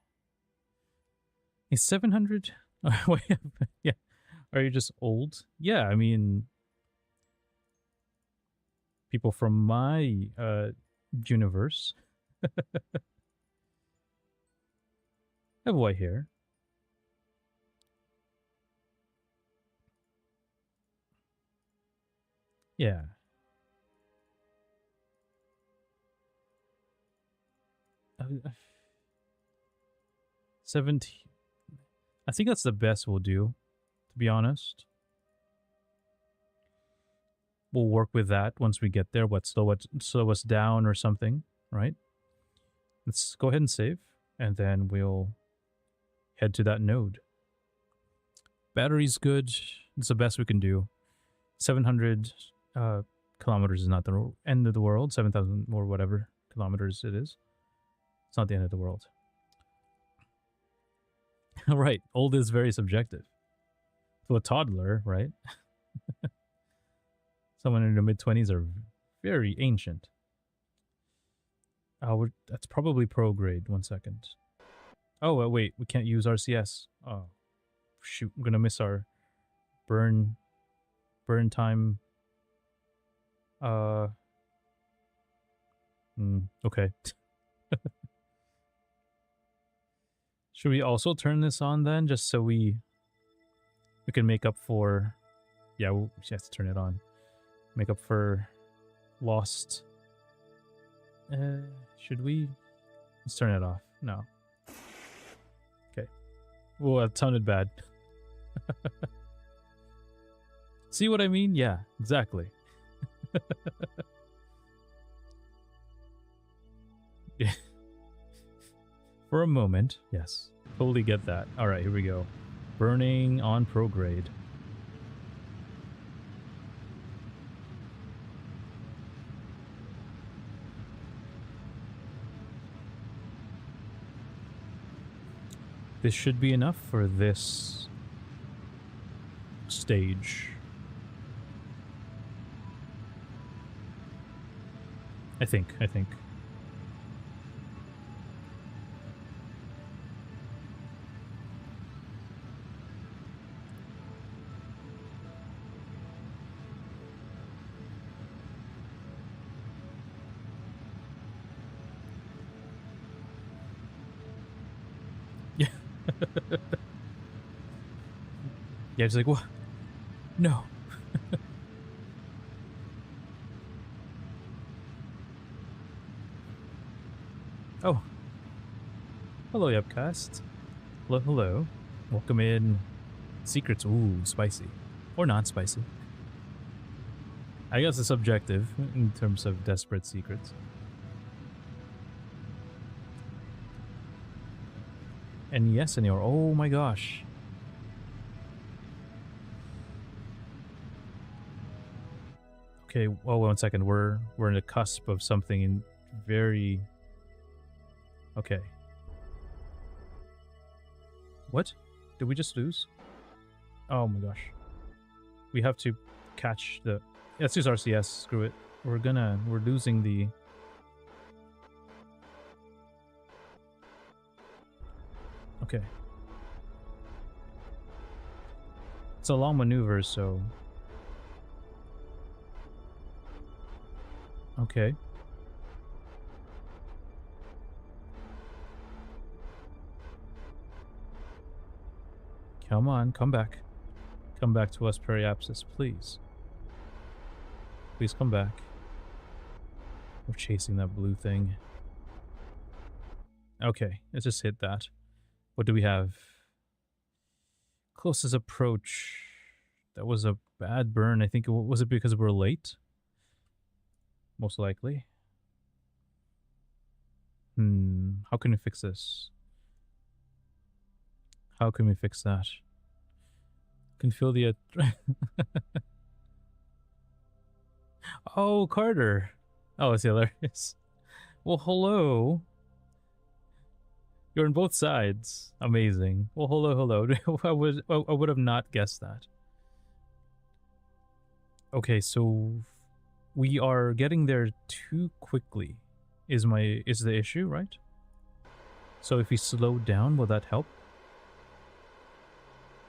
Is 700? Yeah. Are you just old? Yeah, I mean, people from my universe have white hair. Yeah. Uh, 70. I think that's the best we'll do, to be honest. We'll work with that once we get there. Slow us down or something, right? Let's go ahead and save, and then we'll head to that node. Battery's good. It's the best we can do. 700 kilometers is not the end of the world. 7,000 or whatever kilometers it is. It's not the end of the world. Right. Old is very subjective. To a toddler, right? Someone in their mid-20s are very ancient. That's probably pro grade. 1 second. Oh, wait. We can't use RCS. Oh, shoot. I'm going to miss our burn time. Okay. Should we also turn this on then, just so we can make up for... Yeah, we'll just have to turn it on. Make up for lost... should we? Let's turn it off. No. Okay. Whoa, that sounded bad. See what I mean? Yeah, exactly. Yeah. For a moment, yes. Totally get that. Alright, here we go. Burning on prograde. This should be enough for this stage. I think. Yeah. Yeah, it's like, what? No. Oh. Hello, Upcast. Hello. Welcome in. Secrets. Ooh, spicy. Or not spicy. I guess it's subjective in terms of desperate secrets. And yes, senor. Oh my gosh. Okay, well, 1 second. We're in the cusp of something very... Okay. What? Did we just lose? Oh my gosh. We have to catch the... Let's use RCS. Screw it. We're losing the... Okay. It's a long maneuver, so... Okay. Come on, come back. Come back to us, Periapsis, please. Please come back. We're chasing that blue thing. Okay, let's just hit that. What do we have? Closest approach. That was a bad burn. I think was it because we're late? Most likely. How can we fix this? How can we fix that? Can feel the Oh, Carter. Oh, it's hilarious. Well, hello. You're on both sides. Amazing. Well, hello. I would have not guessed that. Okay, so we are getting there too quickly. Is the issue, right? So if we slow down, will that help?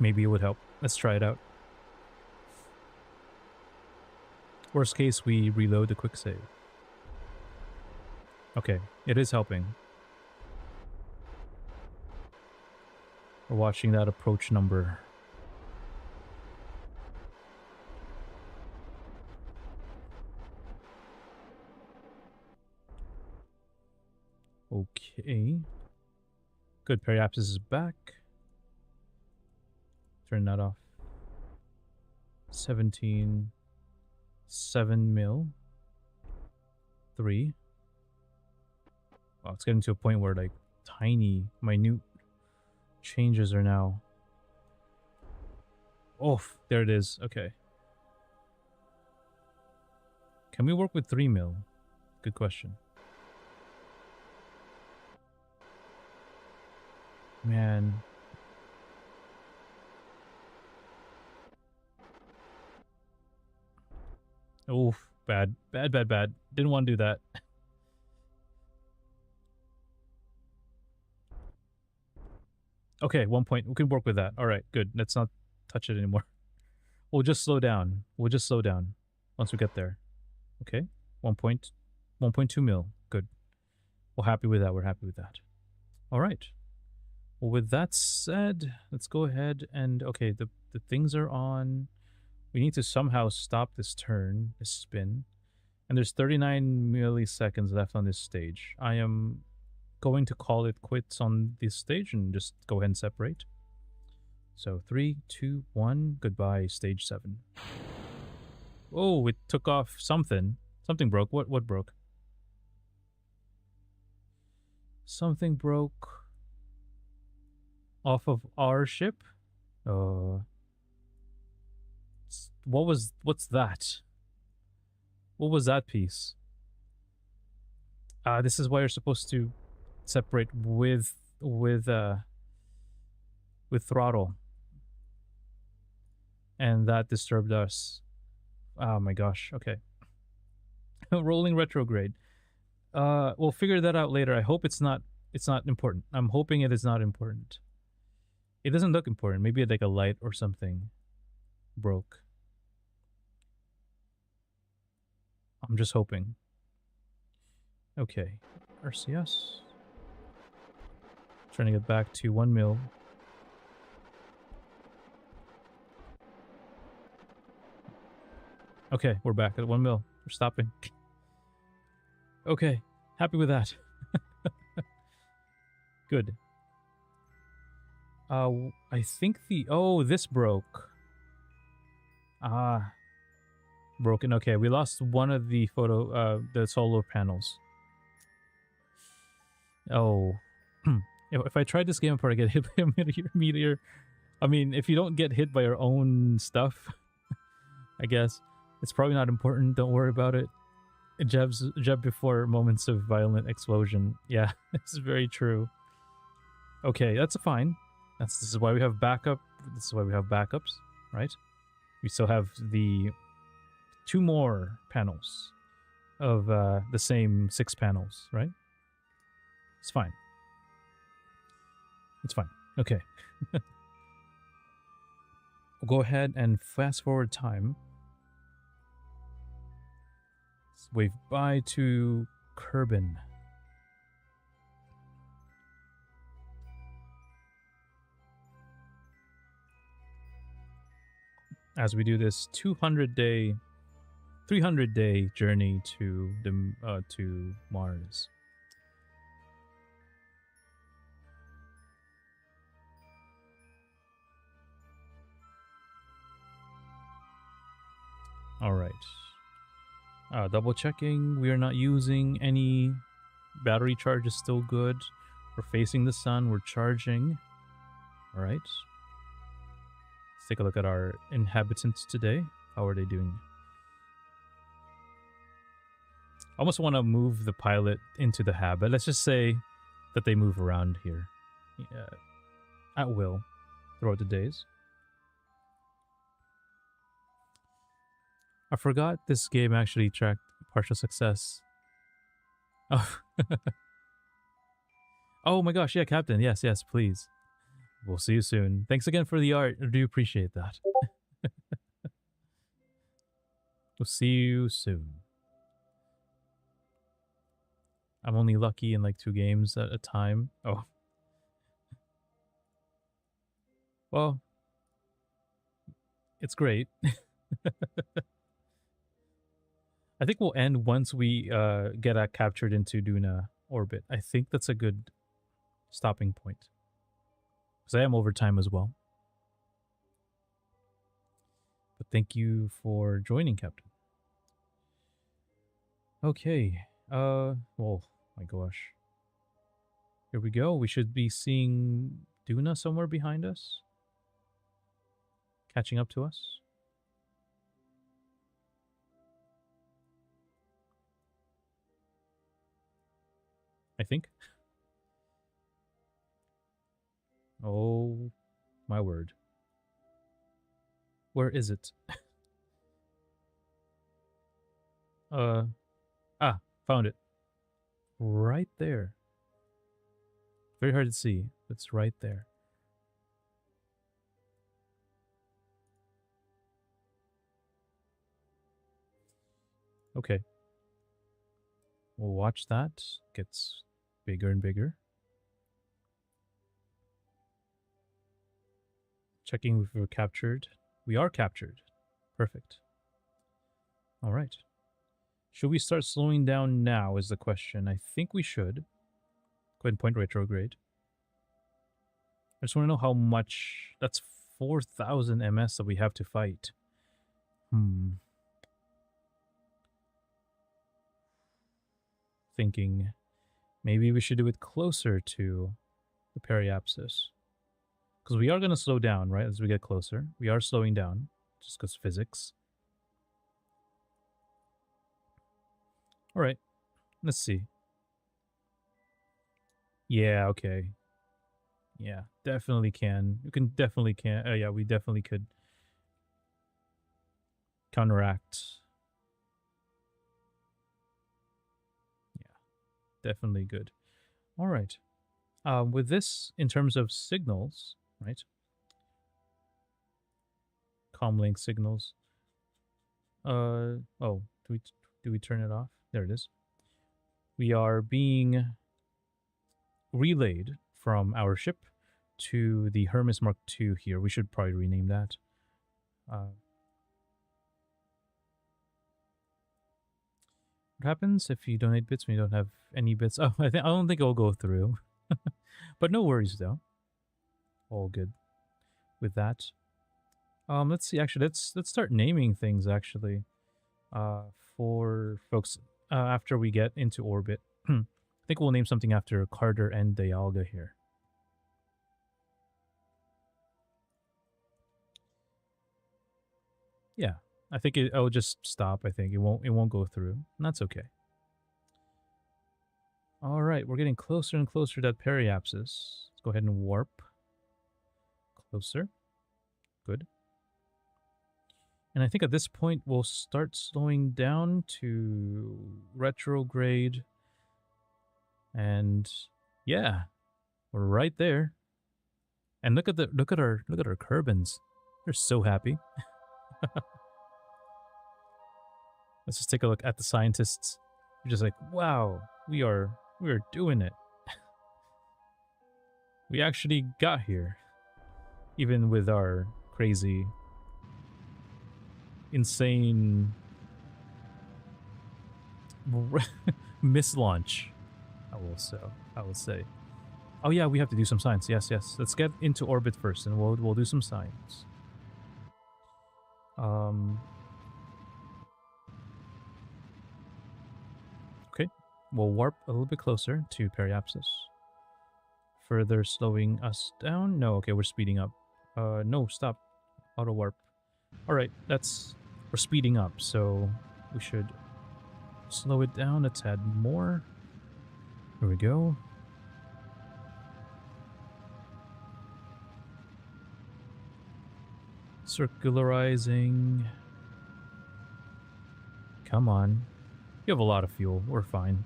Maybe it would help. Let's try it out. Worst case, we reload the quick save. Okay, it is helping. We're watching that approach number. Okay. Good, Periapsis is back. Turn that off. 17. 7 mil. 3. Wow, it's getting to a point where like tiny, minute changes are now. Oh, there it is. Okay. Can we work with 3 mil? Good question. Man. Oof, bad. Didn't want to do that. Okay, 1 point. We can work with that. All right, good. Let's not touch it anymore. We'll just slow down. Once we get there. Okay, 1.2 mil. Good. We're happy with that. All right. Well, with that said, let's go ahead and... Okay, the things are on. We need to somehow stop this turn, this spin. And there's 39 milliseconds left on this stage. I am going to call it quits on this stage and just go ahead and separate. So 3, 2, 1, goodbye, stage 7. Oh, it took off something. Something broke. What broke? Something broke off of our ship? What's that? What was that piece? This is why you're supposed to separate with throttle. And that disturbed us. Oh my gosh, okay. Rolling retrograde. We'll figure that out later. I hope it's not important. I'm hoping it is not important. It doesn't look important. Maybe like a light or something broke. I'm just hoping. Okay. RCS. Trying to get back to 1 mil. Okay, we're back at 1 mil. We're stopping. Okay, happy with that. Good. I think this broke. Broken. Okay, we lost one of the the solar panels. Oh. If I tried this game apart, I get hit by a meteor. I mean, if you don't get hit by your own stuff, I guess it's probably not important. Don't worry about it. Jeb before moments of violent explosion. Yeah, this is very true. Okay, that's fine. This is why we have backup. This is why we have backups, right? We still have the 2 more panels of the same 6 panels, right? It's fine. It's fine. Okay. We'll go ahead and fast forward time. Let's wave bye to Kerbal. as we do this 200-day, 300-day journey to Mars. All right. Double checking. We are not using any battery charge. Is still good. We're facing the sun. We're charging. All right. Let's take a look at our inhabitants today. How are they doing? I almost want to move the pilot into the hab, but let's just say that they move around here at will throughout the days. I forgot this game actually tracked partial success. Oh, oh my gosh, yeah, Captain. Yes, yes, please. We'll see you soon. Thanks again for the art. I do appreciate that. We'll see you soon. I'm only lucky in like 2 games at a time. Oh. Well, it's great. I think we'll end once we get captured into Duna orbit. I think that's a good stopping point. Because I am over time as well. But thank you for joining, Captain. Okay. Oh my gosh. Here we go. We should be seeing Duna somewhere behind us. Catching up to us. I think. Oh, my word. Where is it? Found it. Right there. Very hard to see. It's right there. Okay. We'll watch that. Gets bigger and bigger. Checking if we're captured. We are captured. Perfect. All right. Should we start slowing down now is the question. I think we should. Go ahead and point retrograde. I just want to know how much... That's 4,000 MS that we have to fight. Thinking maybe we should do it closer to the periapsis. Because we are going to slow down, right? As we get closer. We are slowing down. Just because physics. Alright. Let's see. Yeah, okay. Yeah, definitely can. You can definitely can. Yeah, we definitely could counteract. Yeah, definitely good. All right. With this, in terms of signals, right? Comlink signals. Oh, do we turn it off? There it is. We are being relayed from our ship to the Hermes Mark II here. We should probably rename that. What happens if you donate bits when you don't have any bits? Oh, I don't think it'll go through. But no worries though. All good with that. Let's see. Actually, let's start naming things. Actually, for folks after we get into orbit. I think we'll name something after Carter and Dialga here. Yeah, I think it'll just stop. I think it won't go through. And that's okay. All right, we're getting closer and closer to that periapsis. Let's go ahead and warp closer. Good. And I think at this point we'll start slowing down to retrograde. And yeah, we're right there. And look at our Kerbans. They're so happy. Let's just take a look at the scientists. They're just like, wow, we are doing it. We actually got here. Even with our crazy insane mislaunch. I will say. Oh yeah, we have to do some science. Yes, yes. Let's get into orbit first, and we'll do some science. Okay, we'll warp a little bit closer to Periapsis. Further slowing us down. No, okay, we're speeding up. No, stop. Auto warp. All right, we're speeding up, so we should slow it down a tad more. Here we go. Circularizing. Come on. You have a lot of fuel. We're fine.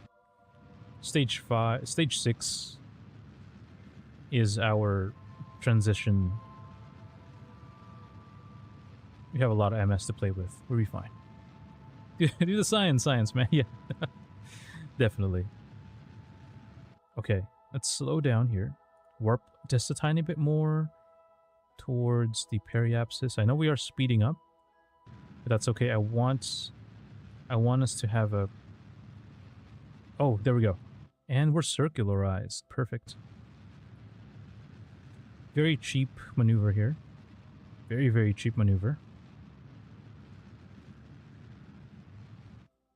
Stage 6 is our transition. We have a lot of MS to play with. We'll be fine. Do the science, man. Yeah. Definitely. Okay, let's slow down here. Warp just a tiny bit more towards the periapsis. I know we are speeding up, but that's okay. I want us to have a... Oh, there we go. And we're circularized. Perfect. Very cheap maneuver here. Very, very cheap maneuver.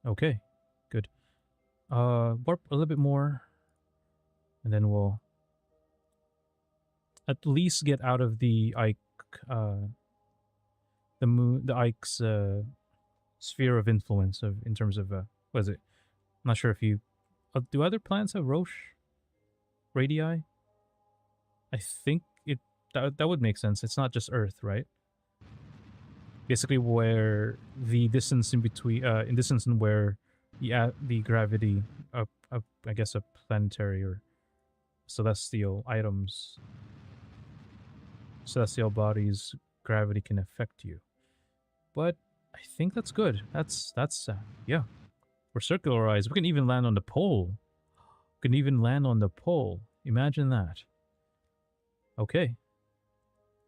Okay, good. Warp a little bit more, and then we'll at least get out of the Ike, the Ike's sphere of influence in terms of what is it? I'm not sure if you do other planets have Roche radii? I think that would make sense. It's not just Earth, right? Basically, where the distance in between, in distance and where the gravity of I guess a planetary or celestial items, celestial bodies, gravity can affect you. But I think that's good. That's yeah. We're circularized. We can even land on the pole. We can even land on the pole. Imagine that. Okay.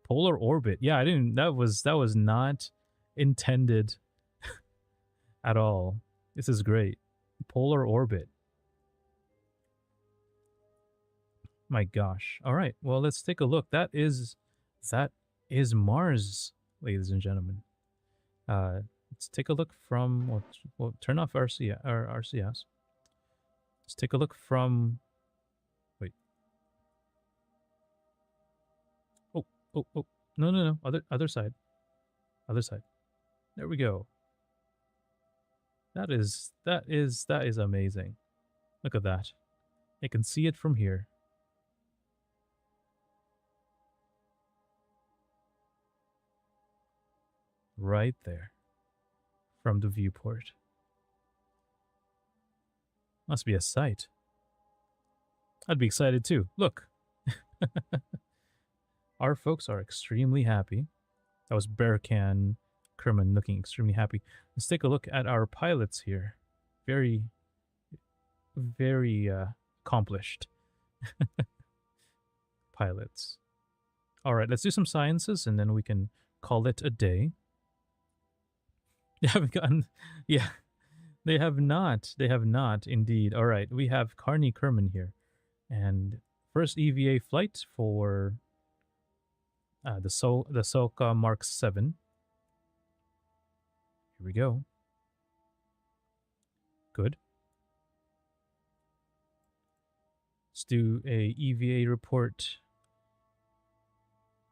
Polar orbit. Yeah, I didn't. That was not intended at all. This is great. Polar orbit. My gosh. All right. Well, let's take a look. That is Mars, ladies and gentlemen. Let's take a look from. We'll turn off RCS. Let's take a look from. Wait. Oh. No. Other side. Other side. There we go. That is amazing. Look at that. I can see it from here. Right there. From the viewport. Must be a sight. I'd be excited too. Look. Our folks are extremely happy. That was Bearcan Kerman looking extremely happy. Let's take a look at our pilots here. Very, very accomplished pilots. All right, let's do some sciences and then we can call it a day. They haven't gotten... Yeah, they have not. They have not, indeed. All right, we have Carney Kerman here. And first EVA flight for the Soka Mark 7. Here we go. Good. Let's do a EVA report.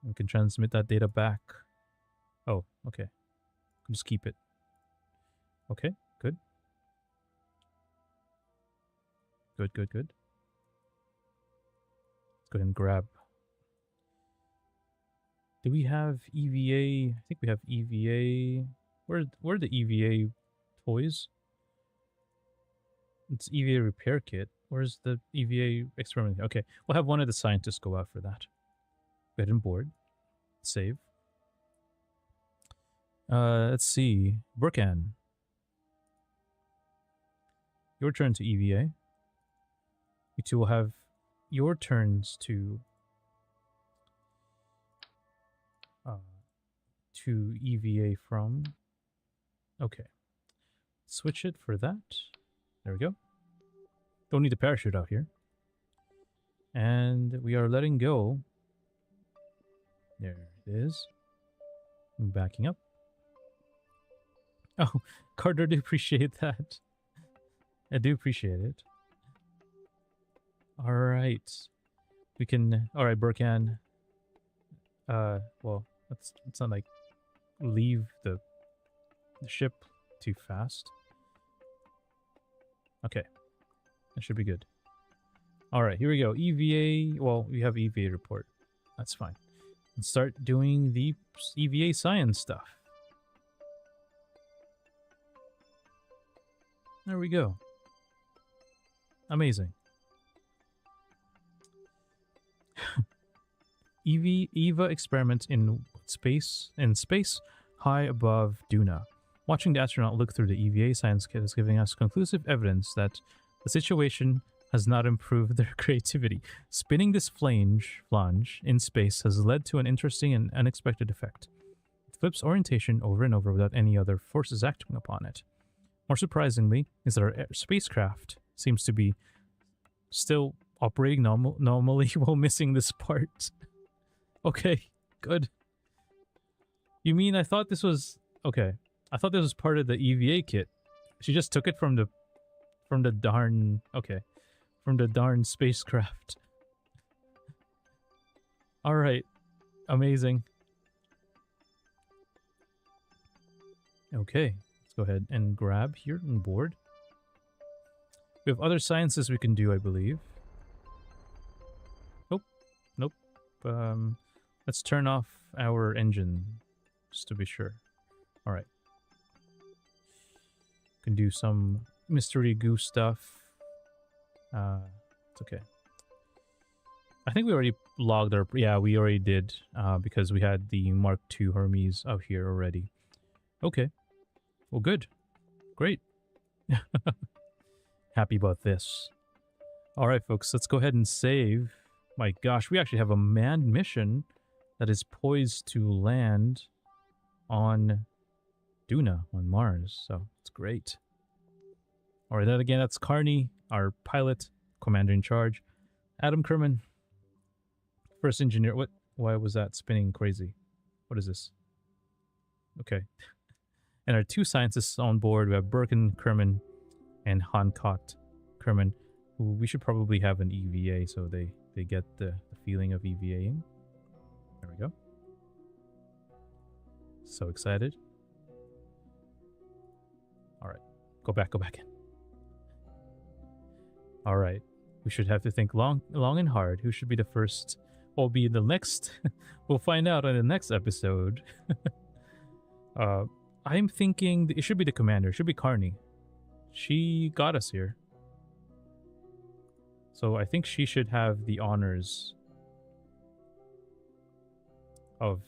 We can transmit that data back. Oh, okay. Just keep it. Okay, good. Good. Let's go ahead and grab. Do we have EVA? I think we have EVA. Where are the EVA toys? It's EVA repair kit. Where's the EVA experiment? Okay, we'll have one of the scientists go out for that. Go ahead and board. Save. Let's see. Burkan. Your turn to EVA. You two will have your turns to EVA from. Okay. Switch it for that. There we go. Don't need the parachute out here. And we are letting go. There it is. I'm backing up. Oh, Carter, I do appreciate that. I do appreciate it. All right. We can... All right, Burkan. Well, let's not like leave the ship too fast. Okay. That should be good. All right, here we go. EVA. Well, we have EVA report. That's fine. Let's start doing the EVA science stuff. There we go. Amazing. EVA experiment in space high above Duna. Watching the astronaut look through the EVA science kit is giving us conclusive evidence that the situation has not improved their creativity. Spinning this flange in space has led to an interesting and unexpected effect. It flips orientation over and over without any other forces acting upon it. More surprisingly is that our spacecraft seems to be still operating normally while missing this part. Okay, good. You mean I thought this was... Okay. I thought this was part of the EVA kit. She just took it from the darn... Okay. From the darn spacecraft. Alright. Amazing. Okay. Let's go ahead and grab here on board. We have other sciences we can do, I believe. Nope. Nope. Let's turn off our engine, just to be sure. Alright. Can do some mystery goo stuff. It's okay. I think we already logged our... Yeah, we already did, because we had the Mark II Hermes out here already. Okay. Well, good. Great. Happy about this. Alright, folks, let's go ahead and save. My gosh, we actually have a manned mission that is poised to land on Duna, on Mars. So, it's great. Alright, that again, that's Carney, our pilot, commander in charge. Adam Kerman, first engineer. What? Why was that spinning crazy? What is this? Okay. And our two scientists on board, we have Birkin Kerman and Hankot Kerman, who we should probably have an EVA so they get the feeling of EVAing. There we go. So excited. Alright. Go back in. Alright. We should have to think long and hard. Who should be the first? Or be the next? We'll find out in the next episode. I'm thinking it should be the commander. It should be Carney. She got us here. So I think she should have the honors of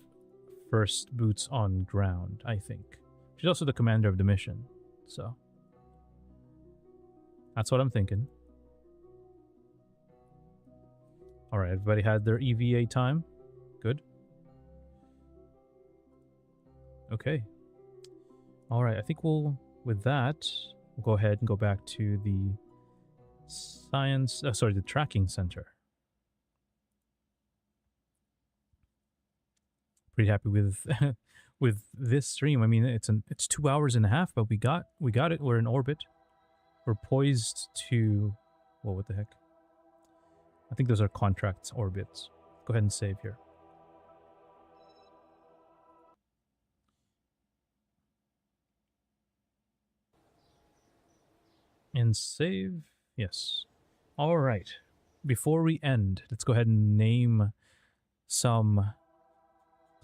first boots on ground, I think. She's also the commander of the mission. So that's what I'm thinking. Alright, everybody had their EVA time. Good. Okay. Alright, I think with that, we'll go ahead and go back to the the tracking center. Pretty happy with with this stream. I mean, it's 2 hours and a half, but we got it. We're in orbit. We're poised to... Whoa, what the heck? I think those are contracts orbits. Go ahead and save here. And save. Yes. All right. Before we end, let's go ahead and name some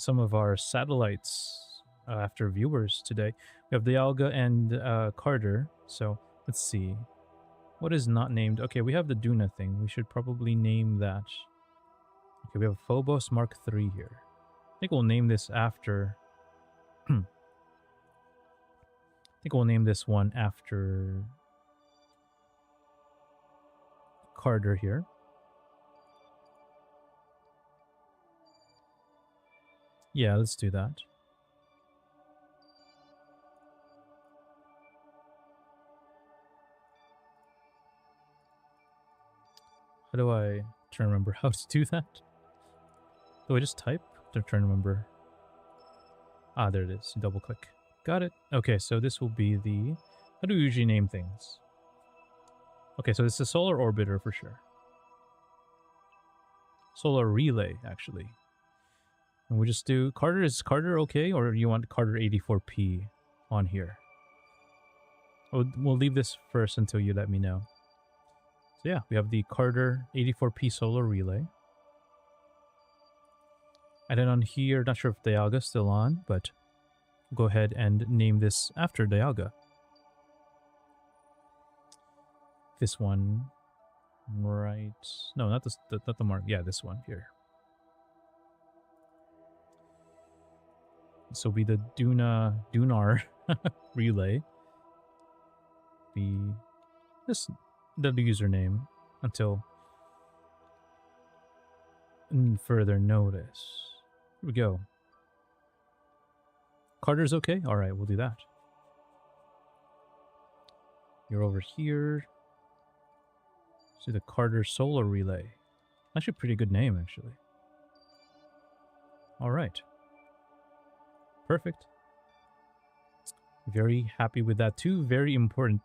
of our satellites after viewers today. We have Dialga and Carter. So let's see. What is not named? Okay, we have the Duna thing. We should probably name that. Okay, we have Phobos Mark III here. I think we'll name this after... I think we'll name this one after Carter here. Yeah, let's do that. How do I try to remember how to do that? Do I just type? I'm trying to remember. Ah, there it is. Double click. Got it. Okay, so this will be the... How do we usually name things? Okay, so it's a solar orbiter for sure. Solar relay, actually. And we just do... Carter, is Carter okay? Or do you want Carter 84p on here? We'll leave this first until you let me know. So yeah, we have the Carter 84p solar relay. And then on here, not sure if Dialga's still on, but go ahead and name this after Dialga. This one, right? No, not this. Not the mark. Yeah, this one here. This will be the Dunar relay. Be this the username until further notice. Here we go. Carter's okay? Alright, we'll do that. You're over here. See the Carter Solar Relay. Actually a pretty good name, actually. Alright. Perfect. Very happy with that too. Very important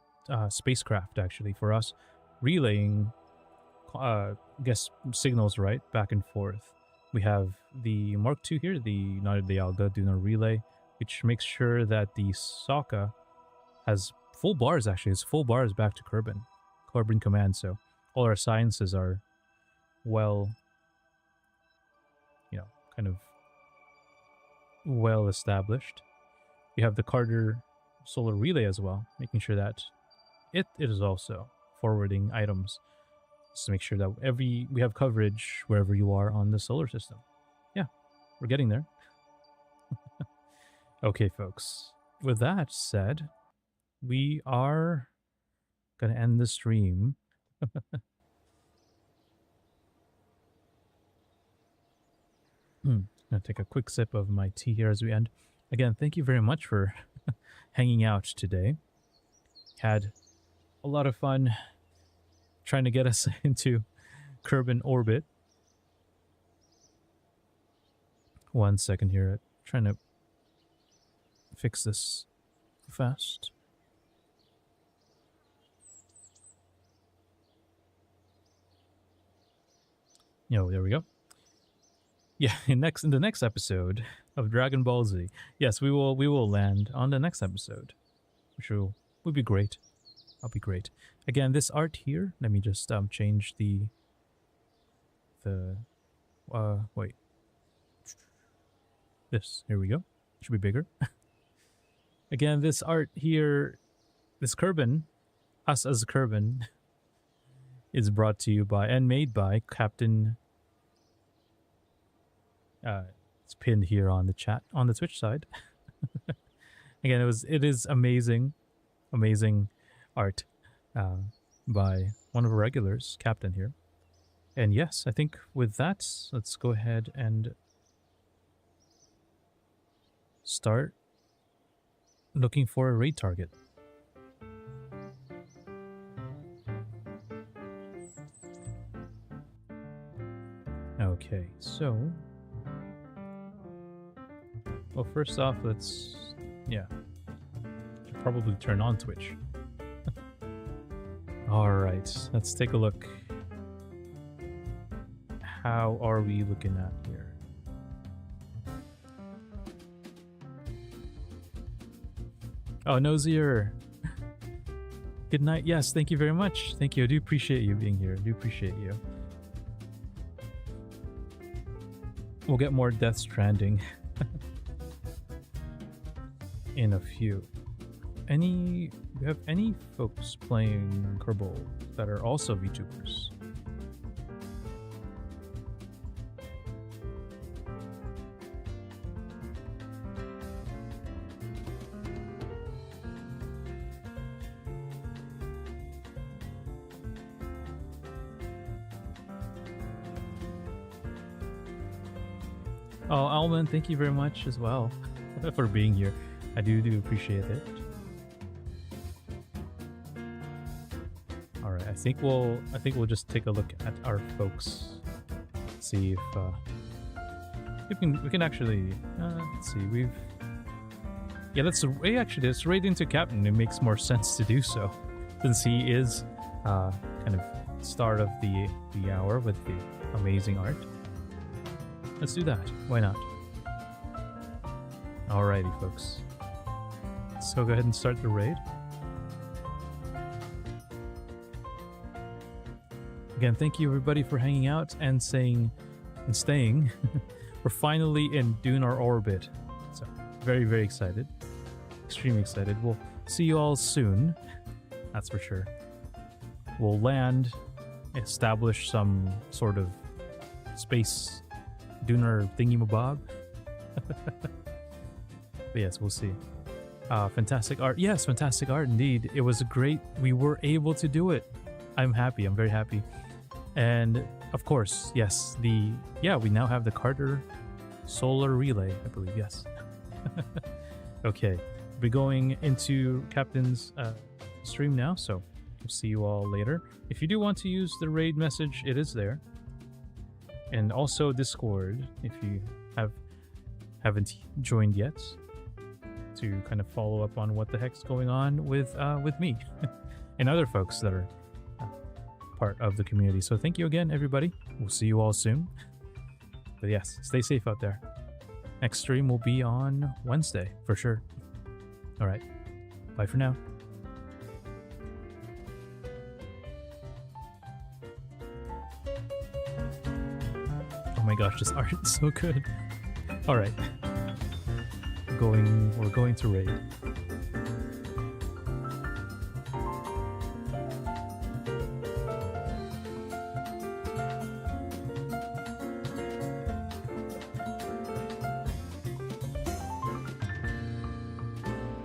spacecraft, actually, for us. Relaying, guess, signals, right? Back and forth. We have the Mark II here, the United Dialga Dunar Relay, which makes sure that the Sokka has full bars, actually. It's full bars back to Kerbal command, so all our sciences are well, you know, kind of well established. We have the Carter Solar Relay as well, making sure that it is also forwarding items just to make sure that we have coverage wherever you are on the solar system. Yeah, we're getting there. Okay, folks. With that said, we are gonna end the stream. Gonna take a quick sip of my tea here as we end. Again, thank you very much for hanging out today. Had a lot of fun trying to get us into Kerbal orbit. One second here. Trying to fix this fast. Oh, there we go. Yeah, in the next episode of Dragon Ball Z. Yes, we will land on the next episode, which will be great. I'll be great. Again, this art here. Let me just change the wait. This, here we go. Should be bigger. Again, this art here, this Kerbal, us as Kerbal, is brought to you by and made by Captain. It's pinned here on the chat on the Twitch side. Again, it is amazing art by one of our regulars, Captain here. And yes, I think with that, let's go ahead and start looking for a raid target. Okay, so well, first off, let's should probably turn on Twitch. All right, let's take a look. How are we looking at here? Oh, Nosier. Good night. Yes, thank you very much. Thank you. I do appreciate you being here. I do appreciate you. We'll get more Death Stranding in a few. Do you have any folks playing Kerbal that are also VTubers? Oh, Alman, thank you very much as well for being here. I do appreciate it. Alright, I think we'll just take a look at our folks. See if we can actually let's see, let's raid into Captain. It makes more sense to do so since he is kind of start of the hour with the amazing art. Let's do that. Why not? Alrighty, folks. So go ahead and start the raid. Again, thank you everybody for hanging out and staying. We're finally in Dunar orbit. So very, very excited. Extremely excited. We'll see you all soon. That's for sure. We'll land, establish some sort of space Dunar thingy-mabob. But yes, we'll see. Fantastic art. Yes, fantastic art indeed. It was great. We were able to do it. I'm happy. I'm very happy. And of course, yes, we now have the Carter solar relay, I believe. Yes. Okay. We'll be going into Captain's stream now, so we'll see you all later. If you do want to use the raid message, it is there. And also Discord, if you haven't joined yet, to kind of follow up on what the heck's going on with me and other folks that are part of the community. So thank you again, everybody. We'll see you all soon. But yes, stay safe out there. Next stream will be on Wednesday for sure. All right, bye for now. Oh my gosh, this art is so good. All right. We're going to raid.